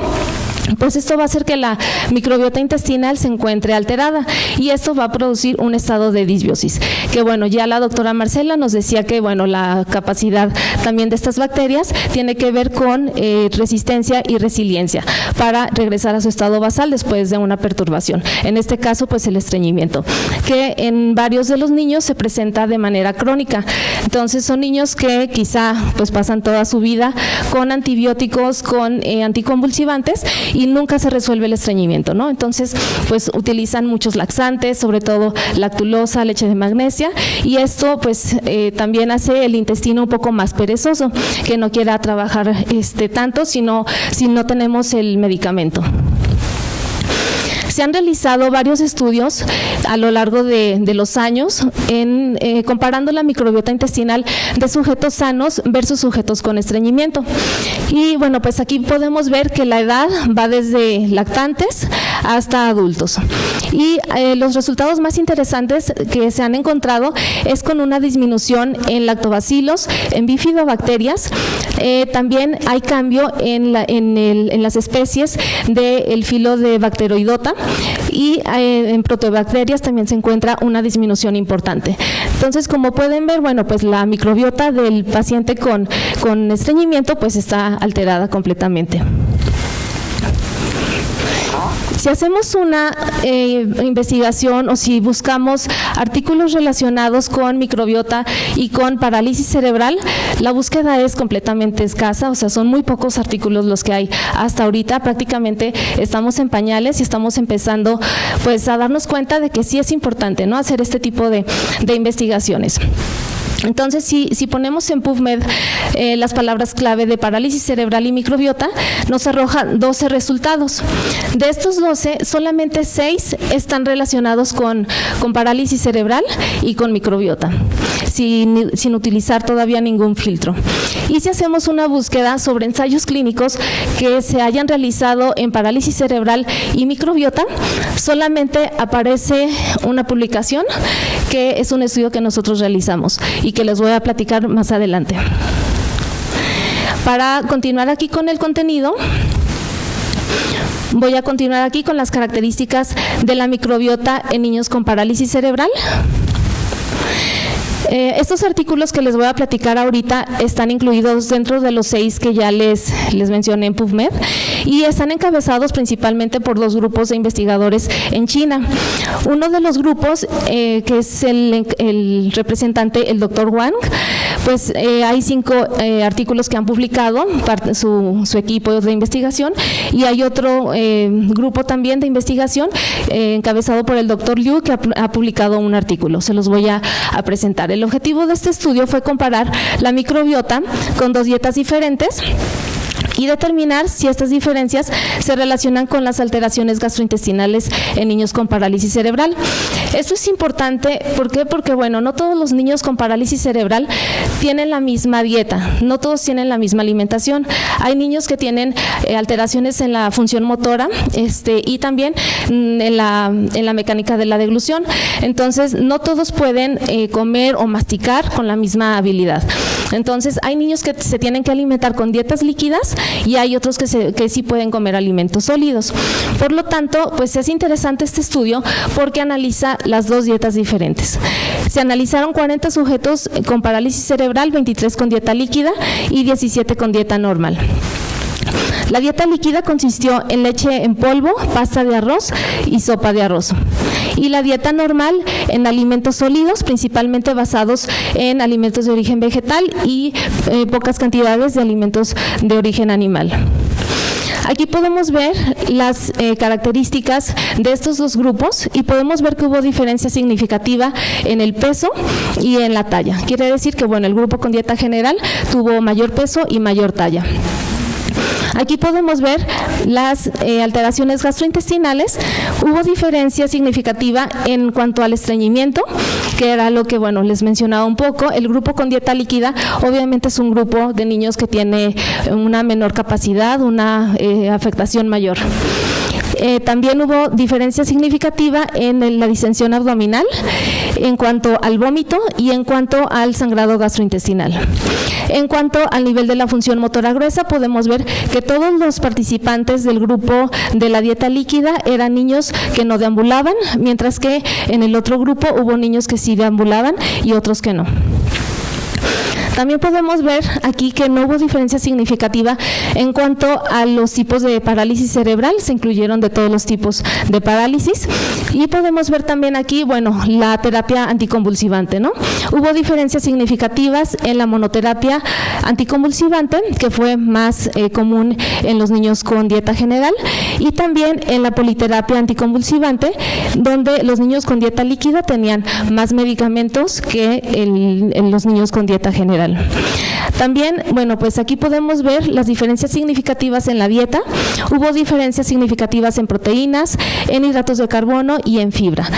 pues esto va a hacer que la microbiota intestinal se encuentre alterada, y esto va a producir un estado de disbiosis, que bueno, ya la doctora Marcela nos decía que bueno, la capacidad también de estas bacterias tiene que ver con resistencia y resiliencia para regresar a su estado basal después de una perturbación, en este caso pues el estreñimiento, que en varios de los niños se presenta de manera crónica. Entonces son niños que quizá pues pasan toda su vida con antibióticos, con anticonvulsivantes, y nunca se resuelve el estreñimiento, ¿no? Entonces, pues utilizan muchos laxantes, sobre todo lactulosa, leche de magnesia, y esto pues también hace el intestino un poco más perezoso, que no quiera trabajar tanto si no tenemos el medicamento. Se han realizado varios estudios a lo largo de los años comparando la microbiota intestinal de sujetos sanos versus sujetos con estreñimiento. Y bueno, pues aquí podemos ver que la edad va desde lactantes hasta adultos. Y los resultados más interesantes que se han encontrado es con una disminución en lactobacilos, en bifidobacterias. También hay cambio en las especies del filo de Bacteroidota, y en proteobacterias también se encuentra una disminución importante. Entonces, como pueden ver, bueno, pues la microbiota del paciente con estreñimiento pues está alterada completamente. Si hacemos una investigación o si buscamos artículos relacionados con microbiota y con parálisis cerebral, la búsqueda es completamente escasa, o sea, son muy pocos artículos los que hay hasta ahorita. Prácticamente estamos en pañales y estamos empezando pues a darnos cuenta de que sí es importante, ¿no?, hacer este tipo de investigaciones. Entonces, si ponemos en PubMed las palabras clave de parálisis cerebral y microbiota, nos arroja 12 resultados. De estos 12, solamente 6 están relacionados con parálisis cerebral y con microbiota, sin utilizar todavía ningún filtro. Y si hacemos una búsqueda sobre ensayos clínicos que se hayan realizado en parálisis cerebral y microbiota, solamente aparece una publicación que es un estudio que nosotros realizamos y que les voy a platicar más adelante. Para continuar aquí con el contenido, voy a continuar aquí con las características de la microbiota en niños con parálisis cerebral. Estos artículos que les voy a platicar ahorita están incluidos dentro de los 6 que ya les mencioné en PubMed y están encabezados principalmente por 2 grupos de investigadores en China. Uno de los grupos, que es el representante, el doctor Wang, pues hay 5 artículos que han publicado su equipo de investigación, y hay otro grupo también de investigación encabezado por el doctor Liu, que ha publicado un artículo. Se los voy a presentar. El objetivo de este estudio fue comparar la microbiota con 2 dietas diferentes y determinar si estas diferencias se relacionan con las alteraciones gastrointestinales en niños con parálisis cerebral. Esto es importante, ¿por qué? Porque, bueno, no todos los niños con parálisis cerebral tienen la misma dieta, no todos tienen la misma alimentación. Hay niños que tienen alteraciones en la función motora y también en la mecánica de la deglución. Entonces, no todos pueden comer o masticar con la misma habilidad. Entonces, hay niños que se tienen que alimentar con dietas líquidas y hay otros que sí pueden comer alimentos sólidos. Por lo tanto, pues es interesante este estudio porque analiza las 2 dietas diferentes. Se analizaron 40 sujetos con parálisis cerebral, 23 con dieta líquida y 17 con dieta normal. La dieta líquida consistió en leche en polvo, pasta de arroz y sopa de arroz. Y la dieta normal en alimentos sólidos, principalmente basados en alimentos de origen vegetal y pocas cantidades de alimentos de origen animal. Aquí podemos ver las características de estos 2 grupos y podemos ver que hubo diferencia significativa en el peso y en la talla. Quiere decir que, bueno, el grupo con dieta general tuvo mayor peso y mayor talla. Aquí podemos ver las alteraciones gastrointestinales. Hubo diferencia significativa en cuanto al estreñimiento, que era lo que, bueno, les mencionaba un poco. El grupo con dieta líquida obviamente es un grupo de niños que tiene una menor capacidad, una afectación mayor. También hubo diferencia significativa en la distensión abdominal, en cuanto al vómito y en cuanto al sangrado gastrointestinal. En cuanto al nivel de la función motora gruesa, podemos ver que todos los participantes del grupo de la dieta líquida eran niños que no deambulaban, mientras que en el otro grupo hubo niños que sí deambulaban y otros que no. También podemos ver aquí que no hubo diferencia significativa en cuanto a los tipos de parálisis cerebral, se incluyeron de todos los tipos de parálisis. Y podemos ver también aquí, bueno, la terapia anticonvulsivante, ¿no? Hubo diferencias significativas en la monoterapia anticonvulsivante, que fue más común en los niños con dieta general, y también en la politerapia anticonvulsivante, donde los niños con dieta líquida tenían más medicamentos que en los niños con dieta general. También, bueno, pues aquí podemos ver las diferencias significativas en la dieta. Hubo diferencias significativas en proteínas, en hidratos de carbono y en fibra.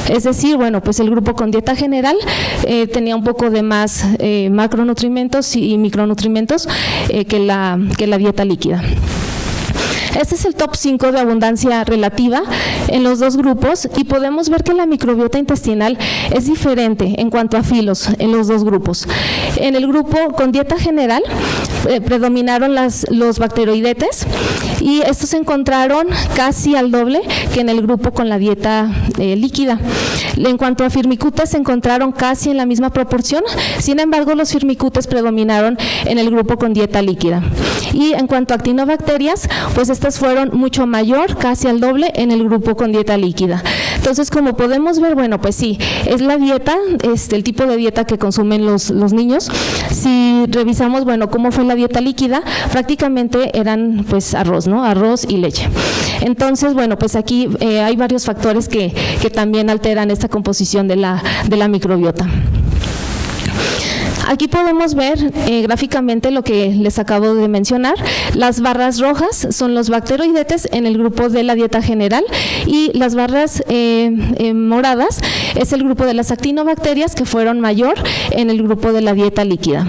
Es decir, bueno, pues el grupo con dieta general tenía un poco de más macronutrimentos y micronutrimentos que la dieta líquida. Este es el top 5 de abundancia relativa en los 2 grupos y podemos ver que la microbiota intestinal es diferente en cuanto a filos en los 2 grupos. En el grupo con dieta general predominaron los bacteroidetes y estos se encontraron casi al doble que en el grupo con la dieta líquida. En cuanto a firmicutes se encontraron casi en la misma proporción, sin embargo los firmicutes predominaron en el grupo con dieta líquida. Y en cuanto a actinobacterias, pues estas fueron mucho mayor, casi al doble, en el grupo con dieta líquida. Entonces, como podemos ver, bueno, pues sí, es la dieta, el tipo de dieta que consumen los niños. Si revisamos, bueno, cómo fue la dieta líquida, prácticamente eran pues arroz, ¿no? Arroz y leche. Entonces, bueno, pues aquí hay varios factores que también alteran esta composición de la microbiota. Aquí podemos ver gráficamente lo que les acabo de mencionar. Las barras rojas son los bacteroidetes en el grupo de la dieta general y las barras moradas es el grupo de las actinobacterias que fueron mayor en el grupo de la dieta líquida.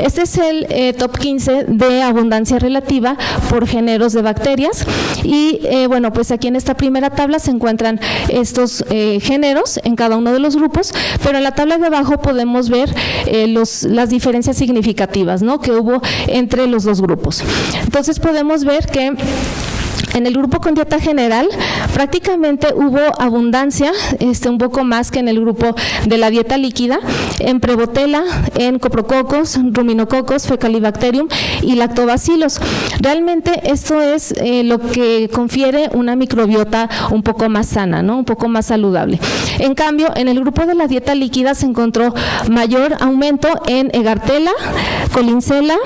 Este es el top 15 de abundancia relativa por géneros de bacterias y bueno, pues aquí en esta primera tabla se encuentran estos géneros en cada uno de los grupos, pero en la tabla de abajo podemos ver las diferencias significativas, ¿no?, que hubo entre los dos grupos. Entonces podemos ver que en el grupo con dieta general prácticamente hubo abundancia, un poco más que en el grupo de la dieta líquida, en Prevotella, en Coprococos, Ruminococos, Fecalibacterium y Lactobacillus. Realmente esto es lo que confiere una microbiota un poco más sana, ¿no?, un poco más saludable. En cambio, en el grupo de la dieta líquida se encontró mayor aumento en Egartella, Collinsella,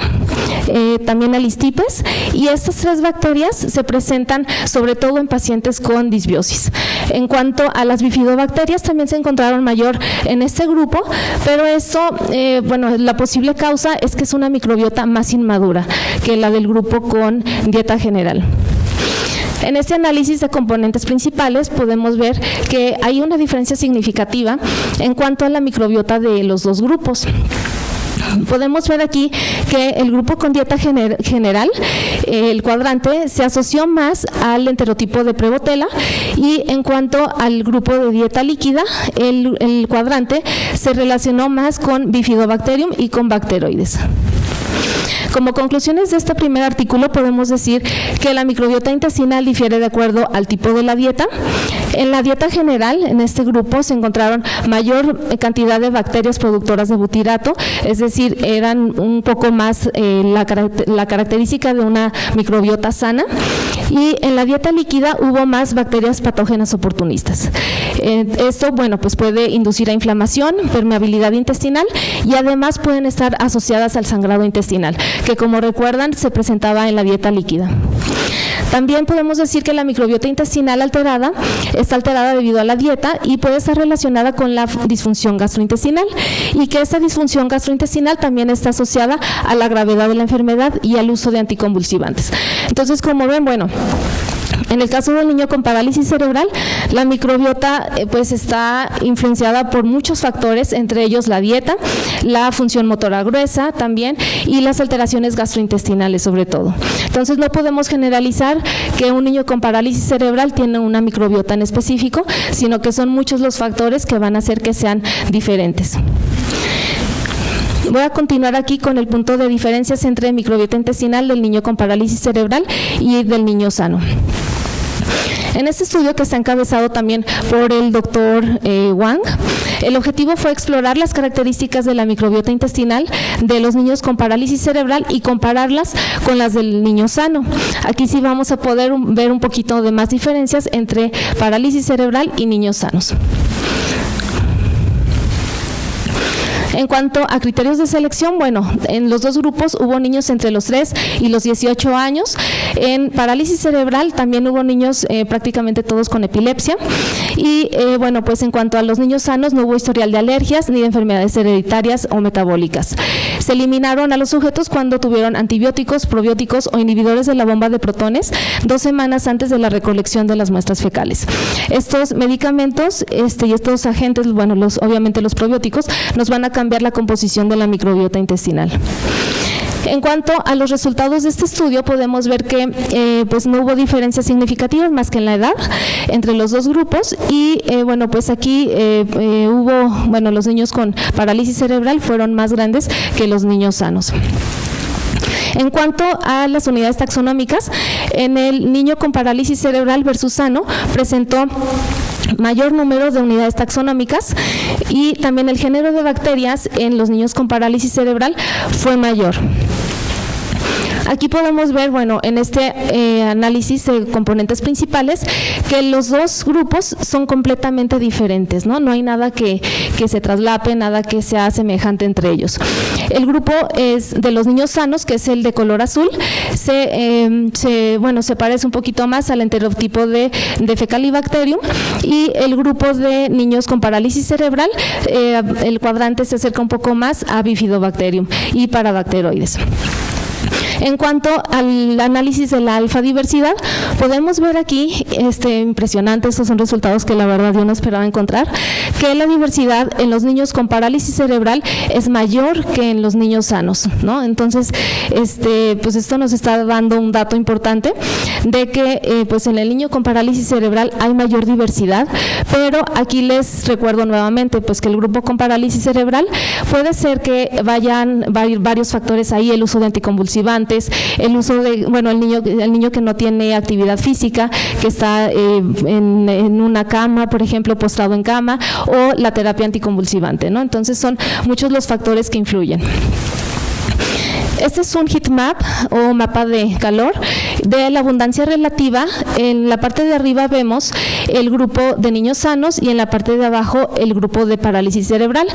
también Alistipes, y estas tres bacterias se presentan sobre todo en pacientes con disbiosis. En cuanto a las bifidobacterias, también se encontraron mayor en este grupo, pero esto, bueno, la posible causa es que es una microbiota más inmadura que la del grupo con dieta general. En este análisis de componentes principales podemos ver que hay una diferencia significativa en cuanto a la microbiota de los dos grupos. Podemos ver aquí que el grupo con dieta general, el cuadrante, se asoció más al enterotipo de Prevotella, y en cuanto al grupo de dieta líquida, el cuadrante se relacionó más con Bifidobacterium y con bacteroides. Como conclusiones de este primer artículo podemos decir que la microbiota intestinal difiere de acuerdo al tipo de la dieta. En la dieta general, en este grupo, se encontraron mayor cantidad de bacterias productoras de butirato, es decir, eran un poco más la característica de una microbiota sana, y en la dieta líquida hubo más bacterias patógenas oportunistas. Esto, bueno, pues puede inducir a inflamación, permeabilidad intestinal, y además pueden estar asociadas al sangrado intestinal, que como recuerdan se presentaba en la dieta líquida. También podemos decir que la microbiota intestinal alterada está alterada debido a la dieta y puede estar relacionada con la disfunción gastrointestinal, y que esta disfunción gastrointestinal también está asociada a la gravedad de la enfermedad y al uso de anticonvulsivantes. Entonces, como ven, bueno, en el caso del niño con parálisis cerebral, la microbiota pues está influenciada por muchos factores, entre ellos la dieta, la función motora gruesa también y las alteraciones gastrointestinales sobre todo. Entonces no podemos generalizar que un niño con parálisis cerebral tiene una microbiota en específico, sino que son muchos los factores que van a hacer que sean diferentes. Voy a continuar aquí con el punto de diferencias entre microbiota intestinal del niño con parálisis cerebral y del niño sano. En este estudio, que está encabezado también por el doctor Wang, el objetivo fue explorar las características de la microbiota intestinal de los niños con parálisis cerebral y compararlas con las del niño sano. Aquí sí vamos a poder ver un poquito de más diferencias entre parálisis cerebral y niños sanos. En cuanto a criterios de selección, bueno, en los dos grupos hubo niños entre los 3 y los 18 años. En parálisis cerebral también hubo niños prácticamente todos con epilepsia. Y bueno, pues en cuanto a los niños sanos no hubo historial de alergias ni de enfermedades hereditarias o metabólicas. Se eliminaron a los sujetos cuando tuvieron antibióticos, probióticos o inhibidores de la bomba de protones 2 semanas antes de la recolección de las muestras fecales. Estos medicamentos y estos agentes, bueno, obviamente los probióticos, nos van a cambiar la composición de la microbiota intestinal. En cuanto a los resultados de este estudio, podemos ver que pues no hubo diferencias significativas más que en la edad entre los dos grupos, y bueno, pues aquí hubo, bueno, los niños con parálisis cerebral fueron más grandes que los niños sanos. En cuanto a las unidades taxonómicas, en el niño con parálisis cerebral versus sano presentó mayor número de unidades taxonómicas, y también el género de bacterias en los niños con parálisis cerebral fue mayor. Aquí podemos ver, bueno, en este análisis de componentes principales, que los dos grupos son completamente diferentes, ¿no? No hay nada que se traslape, nada que sea semejante entre ellos. El grupo es de los niños sanos, que es el de color azul, se parece un poquito más al enterotipo de Fecalibacterium, y el grupo de niños con parálisis cerebral, el cuadrante se acerca un poco más a Bifidobacterium y Parabacteroides. En cuanto al análisis de la alfadiversidad, podemos ver aquí, impresionante, estos son resultados que la verdad yo no esperaba encontrar, que la diversidad en los niños con parálisis cerebral es mayor que en los niños sanos, ¿no? Entonces, pues esto nos está dando un dato importante de que pues en el niño con parálisis cerebral hay mayor diversidad, pero aquí les recuerdo nuevamente pues que el grupo con parálisis cerebral puede ser que va a ir varios factores ahí, el uso de anticonvulsivantes, el uso de, el niño que no tiene actividad física, que está en una cama, por ejemplo, postrado en cama, o la terapia anticonvulsivante, ¿no? Entonces son muchos los factores que influyen. Este es un heat map o mapa de calor de la abundancia relativa. En la parte de arriba vemos el grupo de niños sanos y en la parte de abajo el grupo de parálisis cerebral.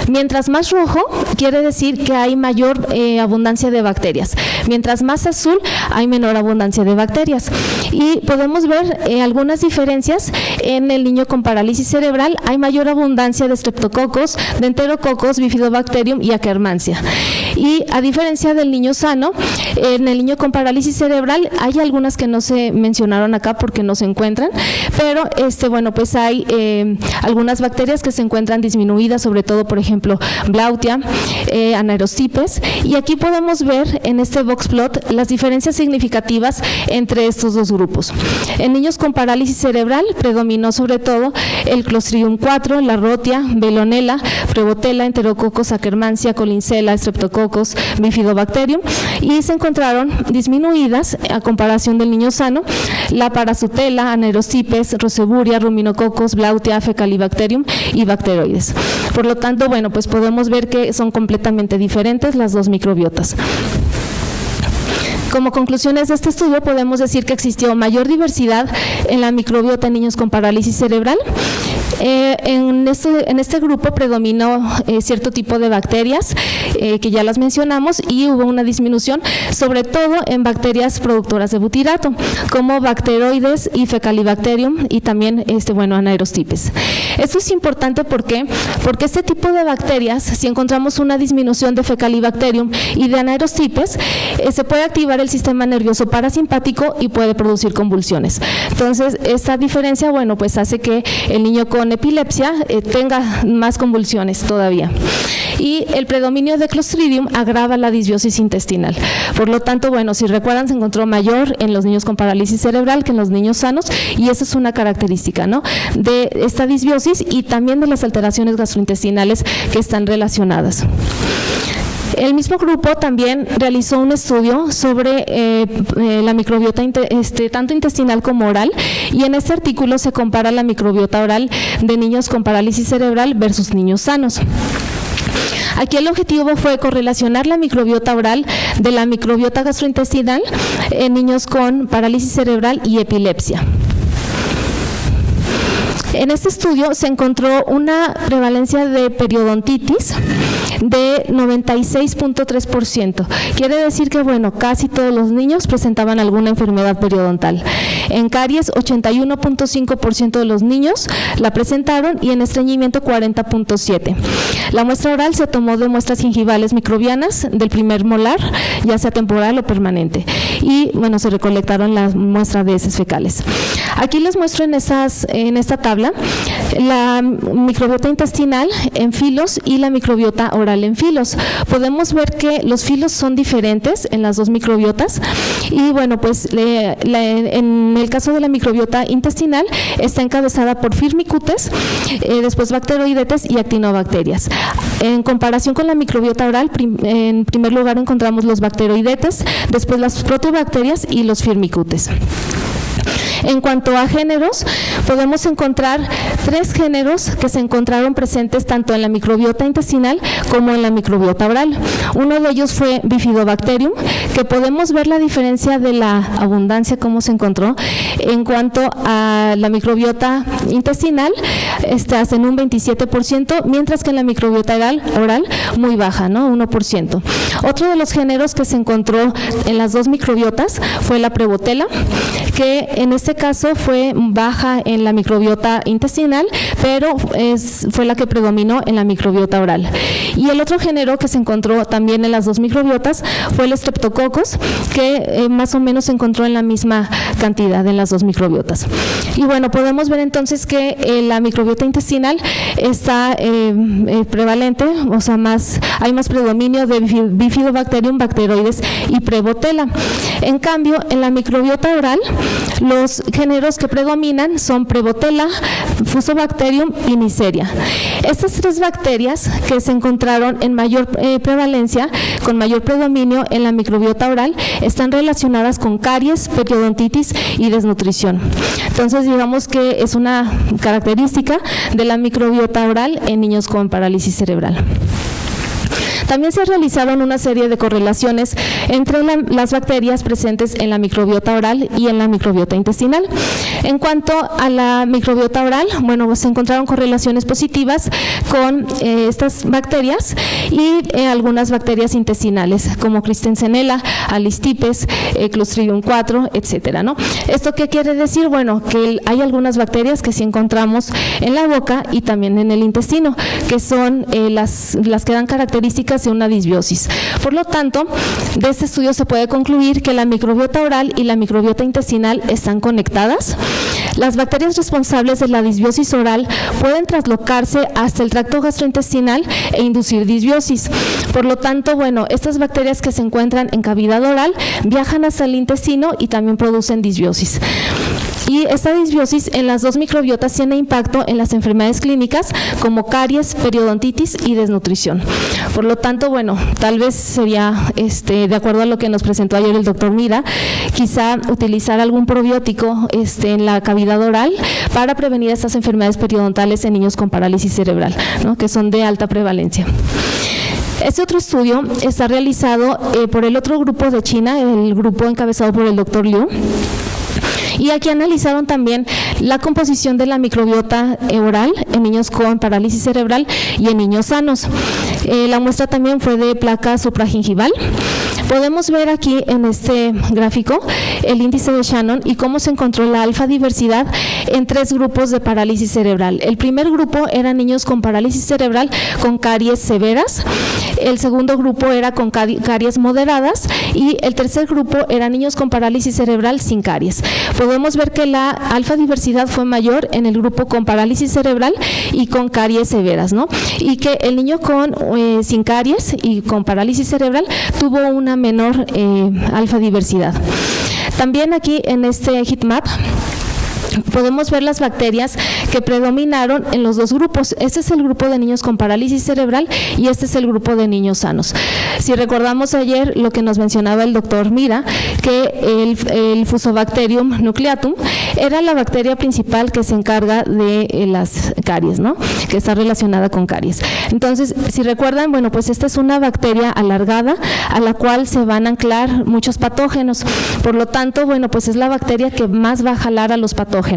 Mientras más rojo, quiere decir que hay mayor abundancia de bacterias. Mientras más azul, hay menor abundancia de bacterias. Y podemos ver algunas diferencias en el niño con parálisis cerebral. Hay mayor abundancia de streptococos, de enterococos, bifidobacterium y akkermansia. Y a diferencia del niño sano, en el niño con parálisis cerebral hay algunas que no se mencionaron acá porque no se encuentran, pero pues hay algunas bacterias que se encuentran disminuidas, sobre todo, por ejemplo, Blautia, Anaerostipes, y aquí podemos ver en este box plot las diferencias significativas entre estos dos grupos. En niños con parálisis cerebral predominó sobre todo el Clostridium 4, la Rotia, Veillonella, Prevotella, Enterococos, Akkermansia, Collinsella, Streptococcus, Bifidobacterium, y se encontraron disminuidas a comparación del niño sano la Parasutella, Anaerostipes, Roseburia, Ruminococos, Blautia, Fecalibacterium y Bacteroides. Por lo tanto, pues podemos ver que son completamente diferentes las dos microbiotas. Como conclusiones de este estudio podemos decir que existió mayor diversidad en la microbiota en niños con parálisis cerebral. En este grupo predominó cierto tipo de bacterias que ya las mencionamos, y hubo una disminución sobre todo en bacterias productoras de butirato, como Bacteroides y Fecalibacterium, y también Anaerostipes. Esto es importante porque este tipo de bacterias, si encontramos una disminución de Fecalibacterium y de Anaerostipes, se puede activar el sistema nervioso parasimpático y puede producir convulsiones. Entonces, esta diferencia, pues hace que el niño con epilepsia tenga más convulsiones todavía. Y el predominio de Clostridium agrava la disbiosis intestinal. Por lo tanto, si recuerdan, se encontró mayor en los niños con parálisis cerebral que en los niños sanos, y esa es una característica, ¿no?, de esta disbiosis y también de las alteraciones gastrointestinales que están relacionadas. El mismo grupo también realizó un estudio sobre la microbiota tanto intestinal como oral, y en este artículo se compara la microbiota oral de niños con parálisis cerebral versus niños sanos. Aquí el objetivo fue correlacionar la microbiota oral de la microbiota gastrointestinal en niños con parálisis cerebral y epilepsia. En este estudio se encontró una prevalencia de periodontitis de 96.3%. Quiere decir que, casi todos los niños presentaban alguna enfermedad periodontal. En caries, 81.5% de los niños la presentaron, y en estreñimiento 40.7%. La muestra oral se tomó de muestras gingivales microbianas del primer molar, ya sea temporal o permanente, y se recolectaron las muestras de heces fecales. Aquí les muestro en esta tabla la microbiota intestinal en filos y la microbiota oral en filos. Podemos ver que los filos son diferentes en las dos microbiotas, y en el caso de la microbiota intestinal está encabezada por Firmicutes, después Bacteroidetes y Actinobacterias. En comparación con la microbiota oral, en primer lugar encontramos los Bacteroidetes, después las Proteobacterias y los Firmicutes. En cuanto a géneros, podemos encontrar 3 géneros que se encontraron presentes tanto en la microbiota intestinal como en la microbiota oral. Uno de ellos fue Bifidobacterium, que podemos ver la diferencia de la abundancia, cómo se encontró. En cuanto a la microbiota intestinal, hasta en un 27%, mientras que en la microbiota oral muy baja, ¿no? 1%. Otro de los géneros que se encontró en las 2 microbiotas fue la Prevotella, que en este caso fue baja en la microbiota intestinal, pero fue la que predominó en la microbiota oral. Y el otro género que se encontró también en las 2 microbiotas fue el Streptococcus, que más o menos se encontró en la misma cantidad en las 2 microbiotas. Y bueno, podemos ver entonces que la microbiota intestinal está prevalente, o sea, hay más predominio de Bifidobacterium, bacteroides y Prevotella. En cambio, en la microbiota oral, los géneros que predominan son Prevotella, Fusobacterium y Neisseria. Estas 3 bacterias que se encontraron en mayor prevalencia, con mayor predominio en la microbiota oral, están relacionadas con caries, periodontitis y desnutrición. Entonces, digamos que es una característica de la microbiota oral en niños con parálisis cerebral. También se realizaron una serie de correlaciones entre las bacterias presentes en la microbiota oral y en la microbiota intestinal. En cuanto a la microbiota oral, bueno, pues se encontraron correlaciones positivas con estas bacterias y algunas bacterias intestinales, como Christensenella, Alistipes, Clostridium 4, etcétera, ¿no? ¿Esto qué quiere decir? Bueno, que hay algunas bacterias que sí encontramos en la boca y también en el intestino, que son las que dan características de una disbiosis. Por lo tanto, de este estudio se puede concluir que la microbiota oral y la microbiota intestinal están conectadas. Las bacterias responsables de la disbiosis oral pueden traslocarse hasta el tracto gastrointestinal e inducir disbiosis. Por lo tanto, bueno, estas bacterias que se encuentran en cavidad oral viajan hasta el intestino y también producen disbiosis. Y esta disbiosis en las 2 microbiotas tiene impacto en las enfermedades clínicas como caries, periodontitis y desnutrición. Por lo tanto, bueno, tal vez sería, de acuerdo a lo que nos presentó ayer el doctor Mira, quizá utilizar algún probiótico en la cavidad oral para prevenir estas enfermedades periodontales en niños con parálisis cerebral, ¿no?, que son de alta prevalencia. Este otro estudio está realizado por el otro grupo de China, el grupo encabezado por el doctor Liu. Y aquí analizaron también la composición de la microbiota oral en niños con parálisis cerebral y en niños sanos. La muestra también fue de placa supragingival. Podemos ver aquí en este gráfico el índice de Shannon y cómo se encontró la alfa diversidad en 3 grupos de parálisis cerebral. El primer grupo eran niños con parálisis cerebral con caries severas, el segundo grupo era con caries moderadas y el tercer grupo eran niños con parálisis cerebral sin caries. Podemos ver que la alfa diversidad fue mayor en el grupo con parálisis cerebral y con caries severas, ¿no? Y que el niño sin caries y con parálisis cerebral tuvo una menor alfa diversidad. También aquí en este heatmap podemos ver las bacterias que predominaron en los 2 grupos. Este es el grupo de niños con parálisis cerebral y este es el grupo de niños sanos. Si recordamos ayer lo que nos mencionaba el doctor Mira, que el Fusobacterium nucleatum era la bacteria principal que se encarga de las caries, ¿no?, que está relacionada con caries. Entonces, si recuerdan, bueno, pues esta es una bacteria alargada a la cual se van a anclar muchos patógenos. Por lo tanto, bueno, pues es la bacteria que más va a jalar a los patógenos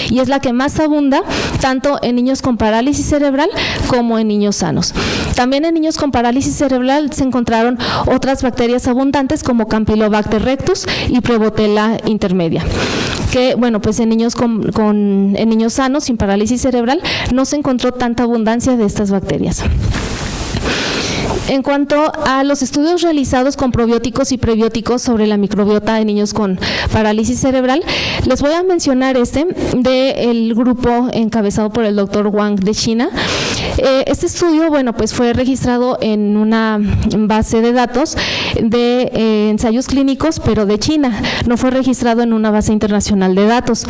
y es la que más abunda tanto en niños con parálisis cerebral como en niños sanos. También en niños con parálisis cerebral se encontraron otras bacterias abundantes como Campylobacter rectus y Prevotella intermedia, que bueno, pues en niños en niños sanos sin parálisis cerebral no se encontró tanta abundancia de estas bacterias. En cuanto a los estudios realizados con probióticos y prebióticos sobre la microbiota de niños con parálisis cerebral, les voy a mencionar del grupo encabezado por el doctor Wang de China. Este estudio, bueno, pues fue registrado en una base de datos de ensayos clínicos, pero de China, no fue registrado en una base internacional de datos.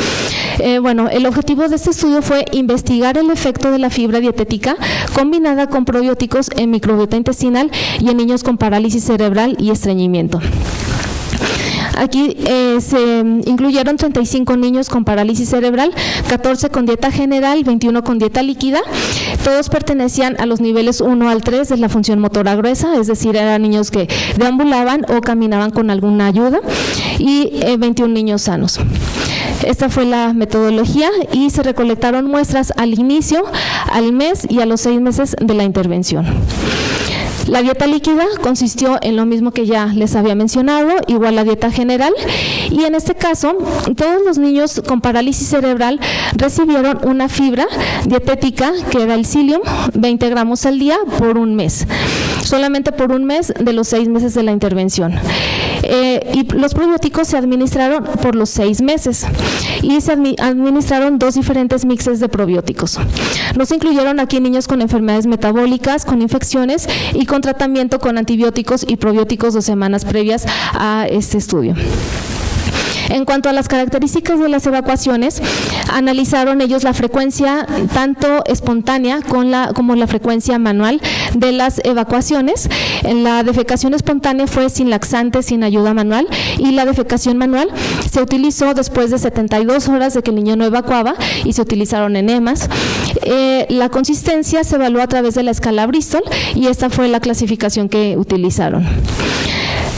Bueno, el objetivo de este estudio fue investigar el efecto de la fibra dietética combinada con probióticos en microbiota intestinal y en niños con parálisis cerebral y estreñimiento. Aquí se incluyeron 35 niños con parálisis cerebral, 14 con dieta general, 21 con dieta líquida. Todos pertenecían a los niveles 1 al 3 de la función motora gruesa, es decir, eran niños que deambulaban o caminaban con alguna ayuda, y 21 niños sanos. Esta fue la metodología y se recolectaron muestras al inicio, al mes y a los 6 meses de la intervención. La dieta líquida consistió en lo mismo que ya les había mencionado, igual la dieta general, y en este caso todos los niños con parálisis cerebral recibieron una fibra dietética que era el psyllium, 20 gramos al día por un mes, solamente por un mes de los 6 meses de la intervención. Y los probióticos se administraron por los 6 meses y se administraron 2 diferentes mixes de probióticos. No se incluyeron aquí niños con enfermedades metabólicas, con infecciones y con tratamiento con antibióticos y probióticos 2 semanas previas a este estudio. En cuanto a las características de las evacuaciones, analizaron ellos la frecuencia tanto espontánea como la frecuencia manual de las evacuaciones. En la defecación espontánea fue sin laxante, sin ayuda manual, y la defecación manual se utilizó después de 72 horas de que el niño no evacuaba y se utilizaron enemas. La consistencia se evaluó a través de la escala Bristol y esta fue la clasificación que utilizaron.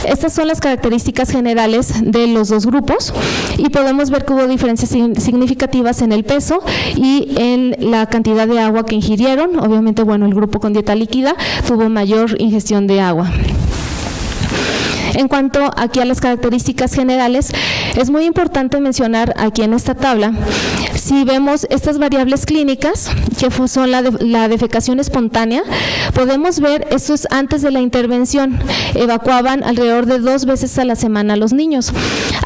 Estas son las características generales de los 2 grupos y podemos ver que hubo diferencias significativas en el peso y en la cantidad de agua que ingirieron. Obviamente, bueno, el grupo con dieta líquida tuvo mayor ingestión de agua. En cuanto aquí a las características generales, es muy importante mencionar aquí en esta tabla, si vemos estas variables clínicas, que son la defecación espontánea, podemos ver, esto es antes de la intervención, evacuaban alrededor de 2 veces a la semana los niños.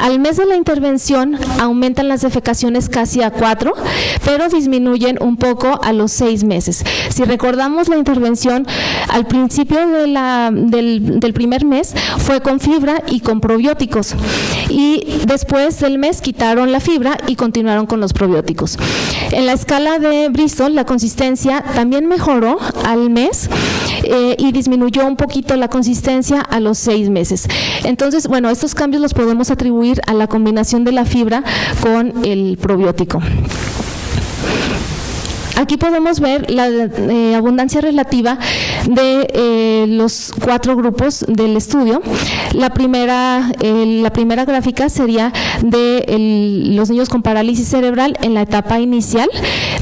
Al mes de la intervención aumentan las defecaciones casi a 4, pero disminuyen un poco a los 6 meses. Si recordamos la intervención, al principio del primer mes fue con fibra y con probióticos, y después del mes quitaron la fibra y continuaron con los probióticos. En la escala de Bristol, la consistencia también mejoró al mes y disminuyó un poquito la consistencia a los 6 meses. Entonces, bueno, estos cambios los podemos atribuir a la combinación de la fibra con el probiótico. Aquí podemos ver la abundancia relativa de los 4 grupos del estudio. La primera gráfica sería de los niños con parálisis cerebral en la etapa inicial,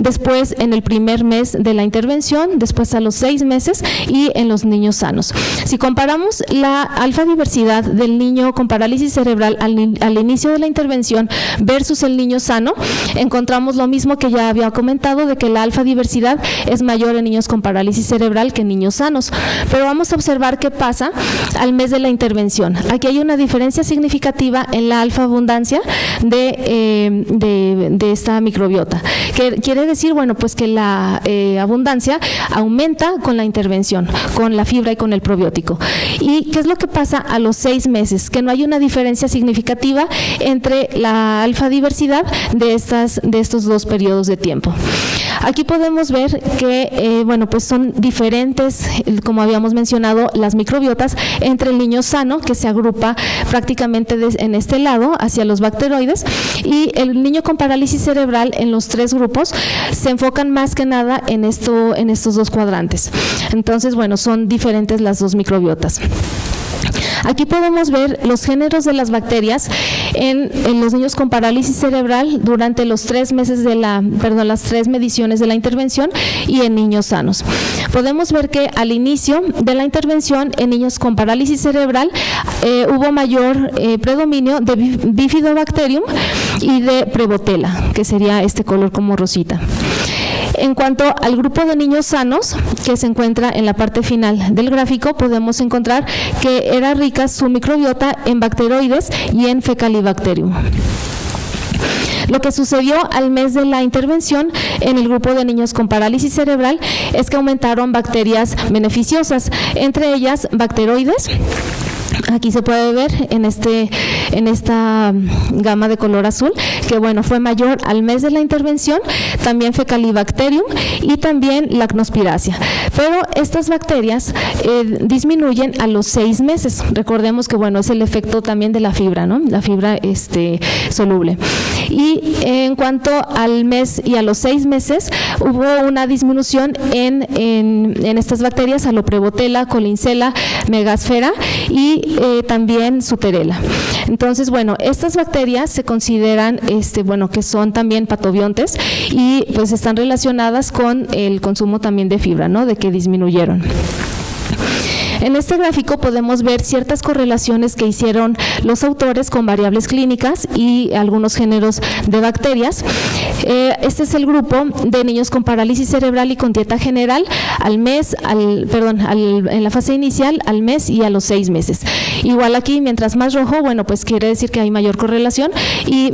después en el primer mes de la intervención, después a los 6 meses y en los niños sanos. Si comparamos la alfa diversidad del niño con parálisis cerebral al inicio de la intervención versus el niño sano, encontramos lo mismo que ya había comentado, de que la alfa diversidad es mayor en niños con parálisis cerebral que en niños sanos. Pero vamos a observar qué pasa al mes de la intervención. Aquí hay una diferencia significativa en la alfa abundancia de esta microbiota. Que quiere decir, bueno, pues que la abundancia aumenta con la intervención, con la fibra y con el probiótico. ¿Y qué es lo que pasa a los 6 meses? Que no hay una diferencia significativa entre la alfa diversidad de estos 2 periodos de tiempo. Aquí podemos ver que, bueno, pues son diferentes, como habíamos mencionado, las microbiotas entre el niño sano, que se agrupa prácticamente en este lado hacia los bacteroides, y el niño con parálisis cerebral. En los 3 grupos se enfocan más que nada en estos 2 cuadrantes. Entonces, bueno, son diferentes las 2 microbiotas. Aquí podemos ver los géneros de las bacterias en los niños con parálisis cerebral durante los 3 meses las 3 mediciones de la intervención y en niños sanos. Podemos ver que al inicio de la intervención en niños con parálisis cerebral hubo mayor predominio de Bifidobacterium y de Prevotella, que sería este color como rosita. En cuanto al grupo de niños sanos, que se encuentra en la parte final del gráfico, podemos encontrar que era rica su microbiota en bacteroides y en Fecalibacterium. Lo que sucedió al mes de la intervención en el grupo de niños con parálisis cerebral es que aumentaron bacterias beneficiosas, entre ellas bacteroides, Aquí se puede ver en esta gama de color azul que bueno, fue mayor al mes de la intervención, también Fecalibacterium y también Lacnospiracia. Pero estas bacterias disminuyen a los 6 meses. Recordemos que bueno, es el efecto también de la fibra, ¿no? La fibra soluble. Y en cuanto al mes y a los 6 meses, hubo una disminución en estas bacterias, Aloprevotella, Collinsella, Megasfera y también Suterella. Entonces, bueno, estas bacterias se consideran, que son también patobiontes y pues están relacionadas con el consumo también de fibra, ¿no? De que disminuyeron. En este gráfico podemos ver ciertas correlaciones que hicieron los autores con variables clínicas y algunos géneros de bacterias. Este es el grupo de niños con parálisis cerebral y con dieta general en la fase inicial, al mes y a los 6 meses. Igual aquí, mientras más rojo, bueno, pues quiere decir que hay mayor correlación y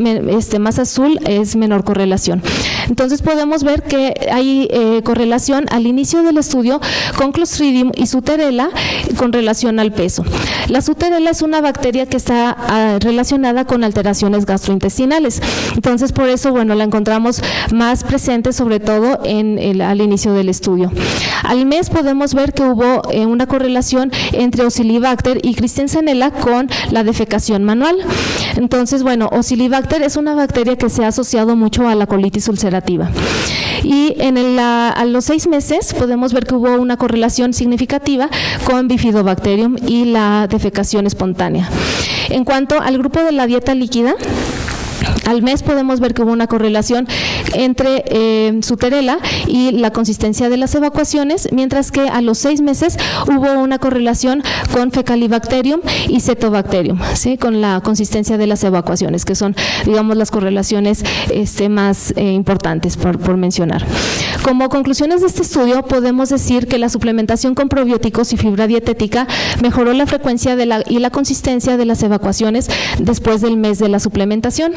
más azul es menor correlación. Entonces podemos ver que hay correlación al inicio del estudio con Clostridium y Suterella con relación al peso. La Suterella es una bacteria que está relacionada con alteraciones gastrointestinales. Entonces, por eso, bueno, la encontramos más presente, sobre todo al inicio del estudio. Al mes podemos ver que hubo una correlación entre Oxalibacter y Christensenella con la defecación manual. Entonces, bueno, Oxalibacter es una bacteria que se ha asociado mucho a la colitis ulcerativa. Y a los 6 meses podemos ver que hubo una correlación significativa con Bifidobacterium y la defecación espontánea. En cuanto al grupo de la dieta líquida, al mes podemos ver que hubo una correlación entre Suterella y la consistencia de las evacuaciones, mientras que a los 6 meses hubo una correlación con Fecalibacterium y Cetobacterium, ¿sí? Con la consistencia de las evacuaciones, que son, digamos, las correlaciones más importantes por mencionar. Como conclusiones de este estudio, podemos decir que la suplementación con probióticos y fibra dietética mejoró la frecuencia y la consistencia de las evacuaciones después del mes de la suplementación.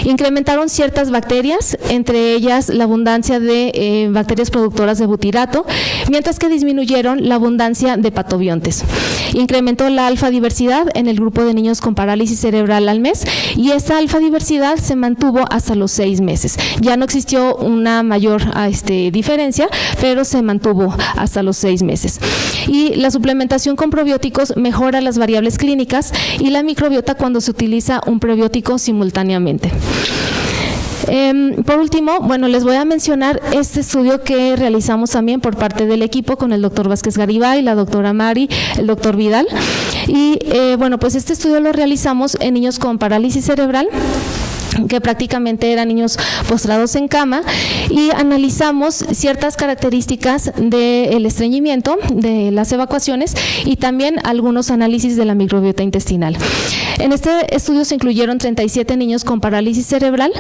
Incrementaron ciertas bacterias, entre ellas la abundancia de bacterias productoras de butirato, mientras que disminuyeron la abundancia de patobiontes. Incrementó la alfa diversidad en el grupo de niños con parálisis cerebral al mes y esta alfa diversidad se mantuvo hasta los 6 meses. Ya no existió una mayor diferencia, pero se mantuvo hasta los 6 meses. Y la suplementación con probióticos mejora las variables clínicas y la microbiota cuando se utiliza un probiótico simultáneamente. Por último, bueno, les voy a mencionar este estudio que realizamos también por parte del equipo con el doctor Vázquez Garibay, la doctora Mari, el doctor Vidal. Y bueno, pues este estudio lo realizamos en niños con parálisis cerebral, que prácticamente eran niños postrados en cama, y analizamos ciertas características del estreñimiento, de las evacuaciones y también algunos análisis de la microbiota intestinal. En este estudio se incluyeron 37 niños con parálisis cerebral.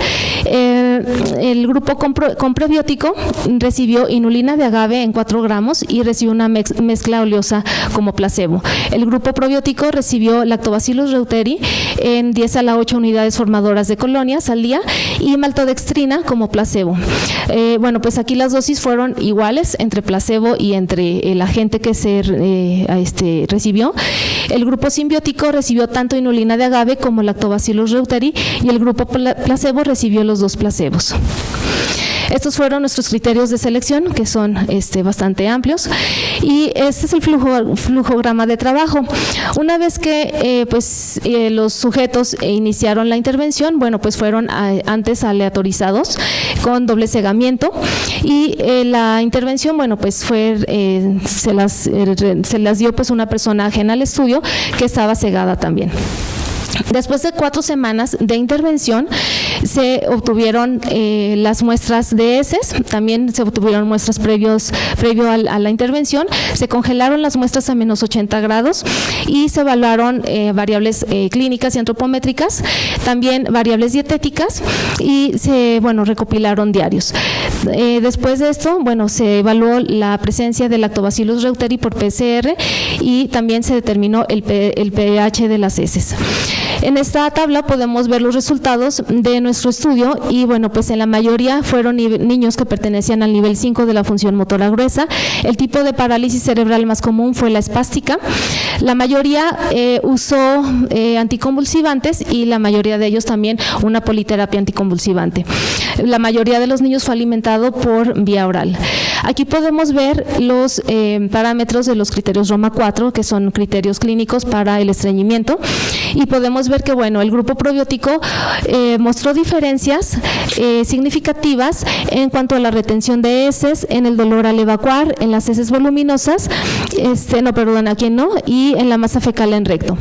El grupo con prebiótico recibió inulina de agave en 4 gramos y recibió una mezcla oleosa como placebo. El grupo probiótico recibió Lactobacillus reuteri en 10 a la 8 unidades formadoras de colonias al día y maltodextrina como placebo. Bueno, pues aquí las dosis fueron iguales entre placebo y entre el agente que se recibió. El grupo simbiótico recibió tanto inulina de agave como Lactobacillus reuteri y el grupo placebo recibió los 2 placebos. Estos fueron nuestros criterios de selección, que son bastante amplios, y este es el flujograma de trabajo. Una vez que los sujetos iniciaron la intervención, bueno, pues fueron antes aleatorizados con doble cegamiento y la intervención, bueno, pues se las dio pues una persona ajena al estudio que estaba cegada también. Después de 4 semanas de intervención se obtuvieron las muestras de heces, también se obtuvieron muestras previo a la intervención, se congelaron las muestras a menos 80 grados y se evaluaron variables clínicas y antropométricas, también variables dietéticas y se recopilaron diarios. Después de esto, bueno, se evaluó la presencia del Lactobacillus reuteri por PCR y también se determinó el pH de las heces. En esta tabla podemos ver los resultados de nuestro estudio y bueno, pues en la mayoría fueron niños que pertenecían al nivel 5 de la función motora gruesa. El tipo de parálisis cerebral más común fue la espástica. La mayoría usó anticonvulsivantes y la mayoría de ellos también una politerapia anticonvulsivante. La mayoría de los niños fue alimentado por vía oral. Aquí podemos ver los parámetros de los criterios Roma 4, que son criterios clínicos para el estreñimiento, y podemos ver que bueno, el grupo probiótico mostró diferencias significativas en cuanto a la retención de heces, en el dolor al evacuar, en las heces voluminosas, y en la masa fecal en recto.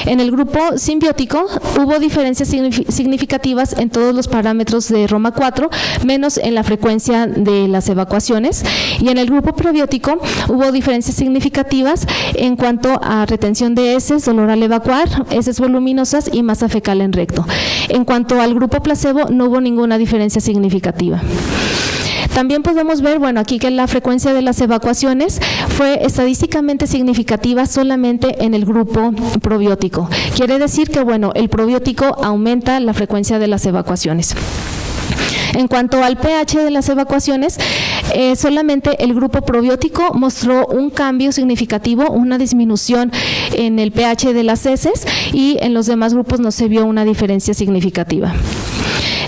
En el grupo simbiótico hubo diferencias significativas en todos los parámetros de Roma 4, menos en la frecuencia de las evacuaciones, y en el grupo probiótico hubo diferencias significativas en cuanto a retención de heces, dolor al evacuar, heces voluminosas y masa fecal en recto. En cuanto al grupo placebo, no hubo ninguna diferencia significativa. También podemos ver, bueno, aquí que la frecuencia de las evacuaciones fue estadísticamente significativa solamente en el grupo probiótico. Quiere decir que, bueno, el probiótico aumenta la frecuencia de las evacuaciones. En cuanto al pH de las evacuaciones, solamente el grupo probiótico mostró un cambio significativo, una disminución en el pH de las heces, y en los demás grupos no se vio una diferencia significativa.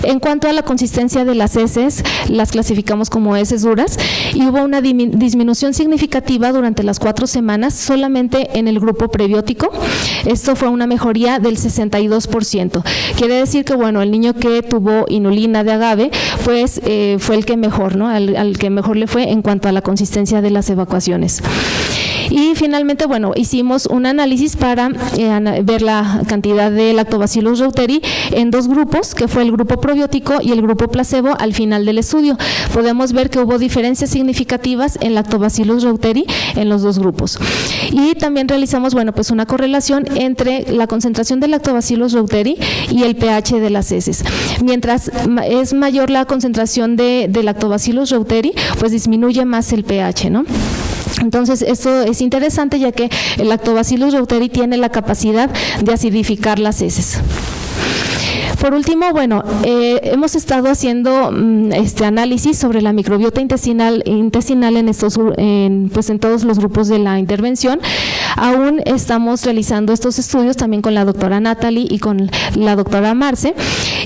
En cuanto a la consistencia de las heces, las clasificamos como heces duras y hubo una disminución significativa durante las 4 semanas solamente en el grupo prebiótico. Esto fue una mejoría del 62%. Quiere decir que, bueno, el niño que tuvo inulina de agave, pues fue el que mejor, ¿no? Al que mejor le fue en cuanto a la consistencia de las evacuaciones. Y finalmente, bueno, hicimos un análisis para ver la cantidad de Lactobacillus reuteri en 2 grupos, que fue el grupo probiótico y el grupo placebo al final del estudio. Podemos ver que hubo diferencias significativas en Lactobacillus reuteri en los 2 grupos. Y también realizamos, bueno, pues una correlación entre la concentración de Lactobacillus reuteri y el pH de las heces. Mientras es mayor la concentración de Lactobacillus reuteri, pues disminuye más el pH, ¿no? Entonces, esto es interesante ya que el Lactobacillus reuteri tiene la capacidad de acidificar las heces. Por último, bueno, hemos estado haciendo análisis sobre la microbiota intestinal en todos los grupos de la intervención. Aún estamos realizando estos estudios también con la doctora Natalie y con la doctora Marce,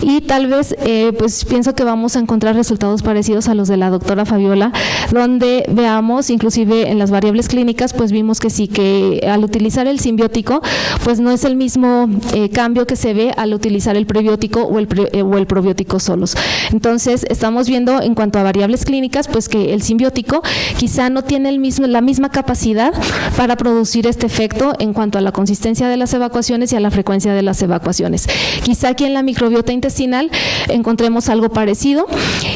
y tal vez pues pienso que vamos a encontrar resultados parecidos a los de la doctora Fabiola, donde veamos, inclusive en las variables clínicas, pues vimos que sí, que al utilizar el simbiótico, pues no es el mismo cambio que se ve al utilizar el prebiótico o el probiótico solos. Entonces, estamos viendo en cuanto a variables clínicas, pues que el simbiótico quizá no tiene la misma capacidad para producir este efecto en cuanto a la consistencia de las evacuaciones y a la frecuencia de las evacuaciones. Quizá aquí en la microbiota intestinal encontremos algo parecido.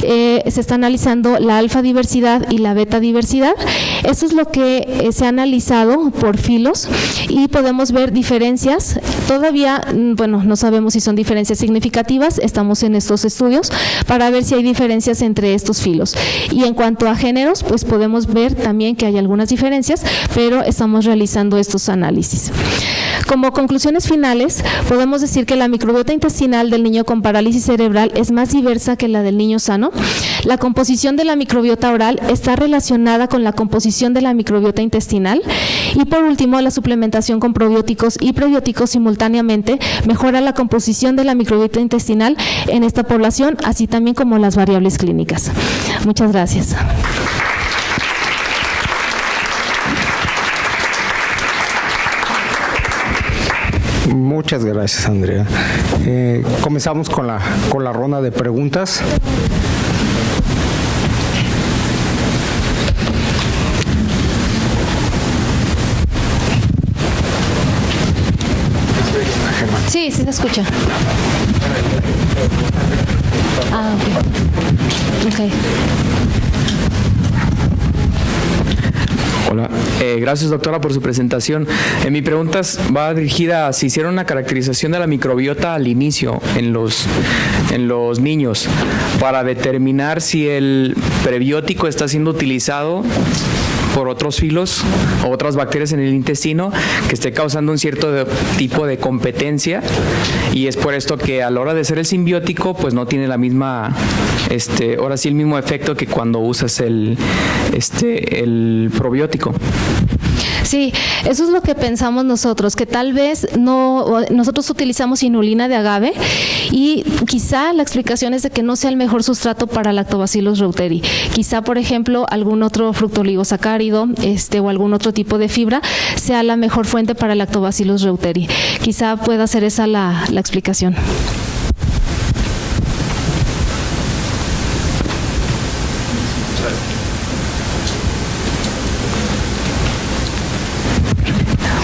Se está analizando la alfa diversidad y la beta diversidad. Esto es lo que se ha analizado por filos y podemos ver diferencias. Todavía, bueno, no sabemos si son diferencias significativas, estamos en estos estudios para ver si hay diferencias entre estos filos. Y en cuanto a géneros, pues podemos ver también que hay algunas diferencias, pero estamos realizando estos análisis. Como conclusiones finales, podemos decir que la microbiota intestinal del niño con parálisis cerebral es más diversa que la del niño sano. La composición de la microbiota oral está relacionada con la composición de la microbiota intestinal. Y por último, la suplementación con probióticos y prebióticos simultáneamente mejora la composición de la microbiota intestinal en esta población, así también como las variables clínicas. Muchas gracias. Muchas gracias, Andrea. Comenzamos con la ronda de preguntas. Sí, sí se escucha. Ah, ok. Hola, Gracias, doctora, por su presentación. Mi pregunta va dirigida a si hicieron una caracterización de la microbiota al inicio en los niños para determinar si el prebiótico está siendo utilizado por otros filos o otras bacterias en el intestino que esté causando un cierto tipo de competencia, y es por esto que a la hora de ser el simbiótico pues no tiene la misma, ahora sí el mismo efecto que cuando usas el probiótico. Sí, eso es lo que pensamos nosotros, que tal vez nosotros utilizamos inulina de agave y quizá la explicación es de que no sea el mejor sustrato para Lactobacillus reuteri. Quizá, por ejemplo, algún otro fructooligosacárido o algún otro tipo de fibra sea la mejor fuente para Lactobacillus reuteri. Quizá pueda ser esa la explicación.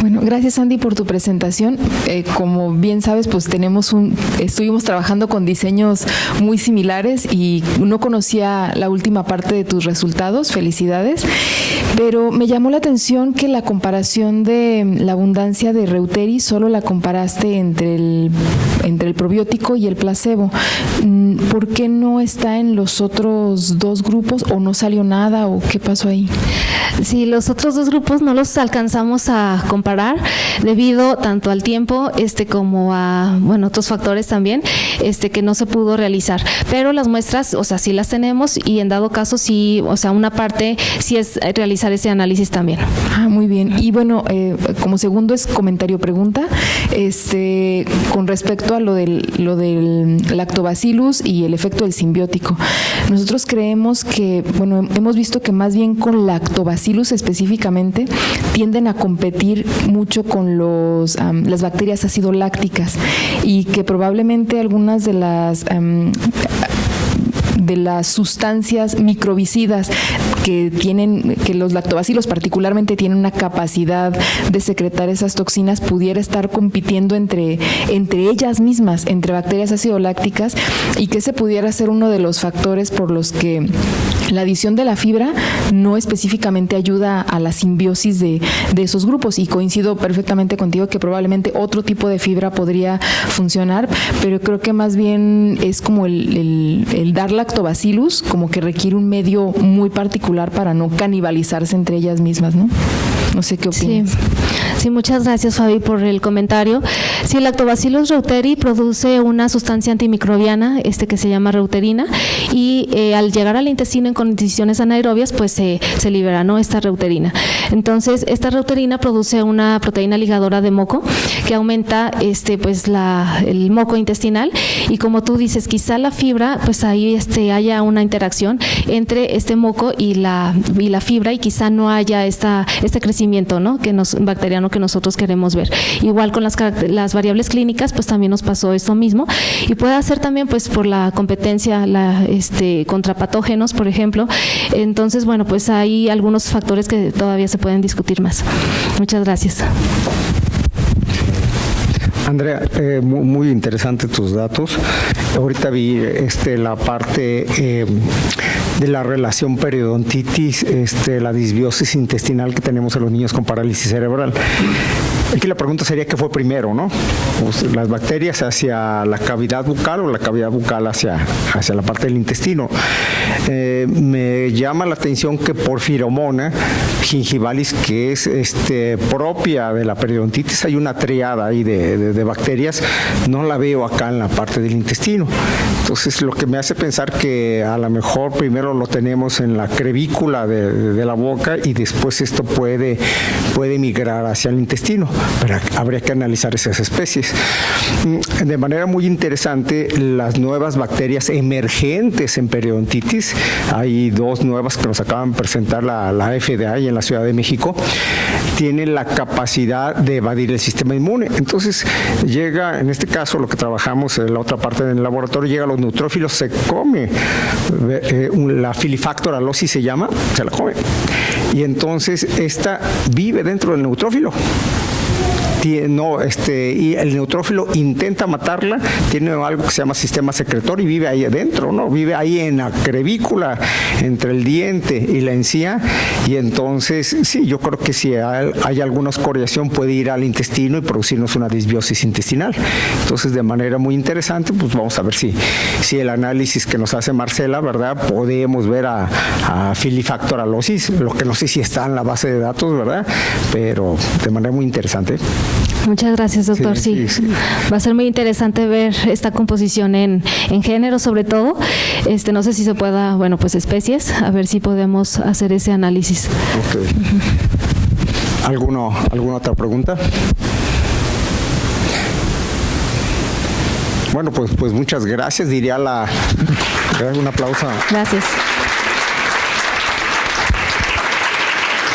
Bueno, gracias Andy por tu presentación. Como bien sabes, pues estuvimos trabajando con diseños muy similares y no conocía la última parte de tus resultados. Felicidades. Pero me llamó la atención que la comparación de la abundancia de reuteri solo la comparaste entre el probiótico y el placebo. ¿Por qué no está en los otros dos grupos o no salió nada o qué pasó ahí? Sí, los otros dos grupos no los alcanzamos a comparar debido tanto al tiempo como a otros factores también que no se pudo realizar. Pero las muestras, sí las tenemos y en dado caso sí, una parte sí es realizar ese análisis también. Muy bien. Y bueno, como segundo es comentario pregunta, con respecto a lo del lactobacillus y el efecto del simbiótico. Nosotros creemos que, hemos visto que más bien con lactobacillus específicamente tienden a competir mucho con las bacterias acidolácticas y que probablemente algunas de las sustancias microbicidas que los lactobacilos particularmente tienen una capacidad de secretar esas toxinas, pudiera estar compitiendo entre ellas mismas, entre bacterias acidolácticas, y que ese pudiera ser uno de los factores por los que la adición de la fibra no específicamente ayuda a la simbiosis de esos grupos, y coincido perfectamente contigo que probablemente otro tipo de fibra podría funcionar, pero creo que más bien es como el dar lactobacillus como que requiere un medio muy particular para no canibalizarse entre ellas mismas, ¿no? No sé qué opinas. Sí, muchas gracias, Fabi, por el comentario. Sí, el Lactobacillus reuteri produce una sustancia antimicrobiana que se llama reuterina y al llegar al intestino en condiciones anaerobias pues se libera, ¿no?, esta reuterina. Entonces, esta reuterina produce una proteína ligadora de moco que aumenta el moco intestinal, y como tú dices, quizá la fibra, pues ahí haya una interacción entre este moco y la fibra, y quizá no haya este crecimiento, ¿no?, bacteriano que nosotros queremos ver. Igual con las variables clínicas, pues también nos pasó esto mismo, y puede ser también pues por la competencia contra patógenos, por ejemplo. Entonces, pues hay algunos factores que todavía se pueden discutir más. Muchas gracias. Andrea, muy interesante tus datos. Ahorita vi la parte de la relación periodontitis, la disbiosis intestinal que tenemos en los niños con parálisis cerebral. Aquí la pregunta sería qué fue primero, ¿no? Pues, las bacterias hacia la cavidad bucal o la cavidad bucal hacia la parte del intestino. Me llama la atención que Porphyromonas gingivalis, que es propia de la periodontitis, hay una triada ahí de bacterias, no la veo acá en la parte del intestino. Entonces, lo que me hace pensar que a lo mejor primero lo tenemos en la crevícula de la boca y después esto puede migrar hacia el intestino, pero habría que analizar esas especies. De manera muy interesante, las nuevas bacterias emergentes en periodontitis, hay dos nuevas que nos acaban de presentar la FDA en la Ciudad de México, tienen la capacidad de evadir el sistema inmune. Entonces, llega, en este caso, lo que trabajamos en la otra parte del laboratorio, llega a los neutrófilos, se come la Filifactor alosi se llama, se la come. Y entonces esta vive dentro del neutrófilo. y el neutrófilo intenta matarla, tiene algo que se llama sistema secretor y vive ahí adentro, ¿no? Vive ahí en la crevícula, entre el diente y la encía, y entonces, sí, yo creo que si hay alguna escoriación puede ir al intestino y producirnos una disbiosis intestinal. Entonces, de manera muy interesante, pues vamos a ver si el análisis que nos hace Marcela, ¿verdad? Podemos ver a filifactoralosis, lo que no sé si está en la base de datos, ¿verdad? Pero de manera muy interesante. Muchas gracias, doctor. Sí. Va a ser muy interesante ver esta composición en género, sobre todo. No sé si se pueda, bueno, pues especies, a ver si podemos hacer ese análisis. Ok. ¿Alguna otra pregunta? Bueno, pues muchas gracias. Diría un aplauso. Gracias.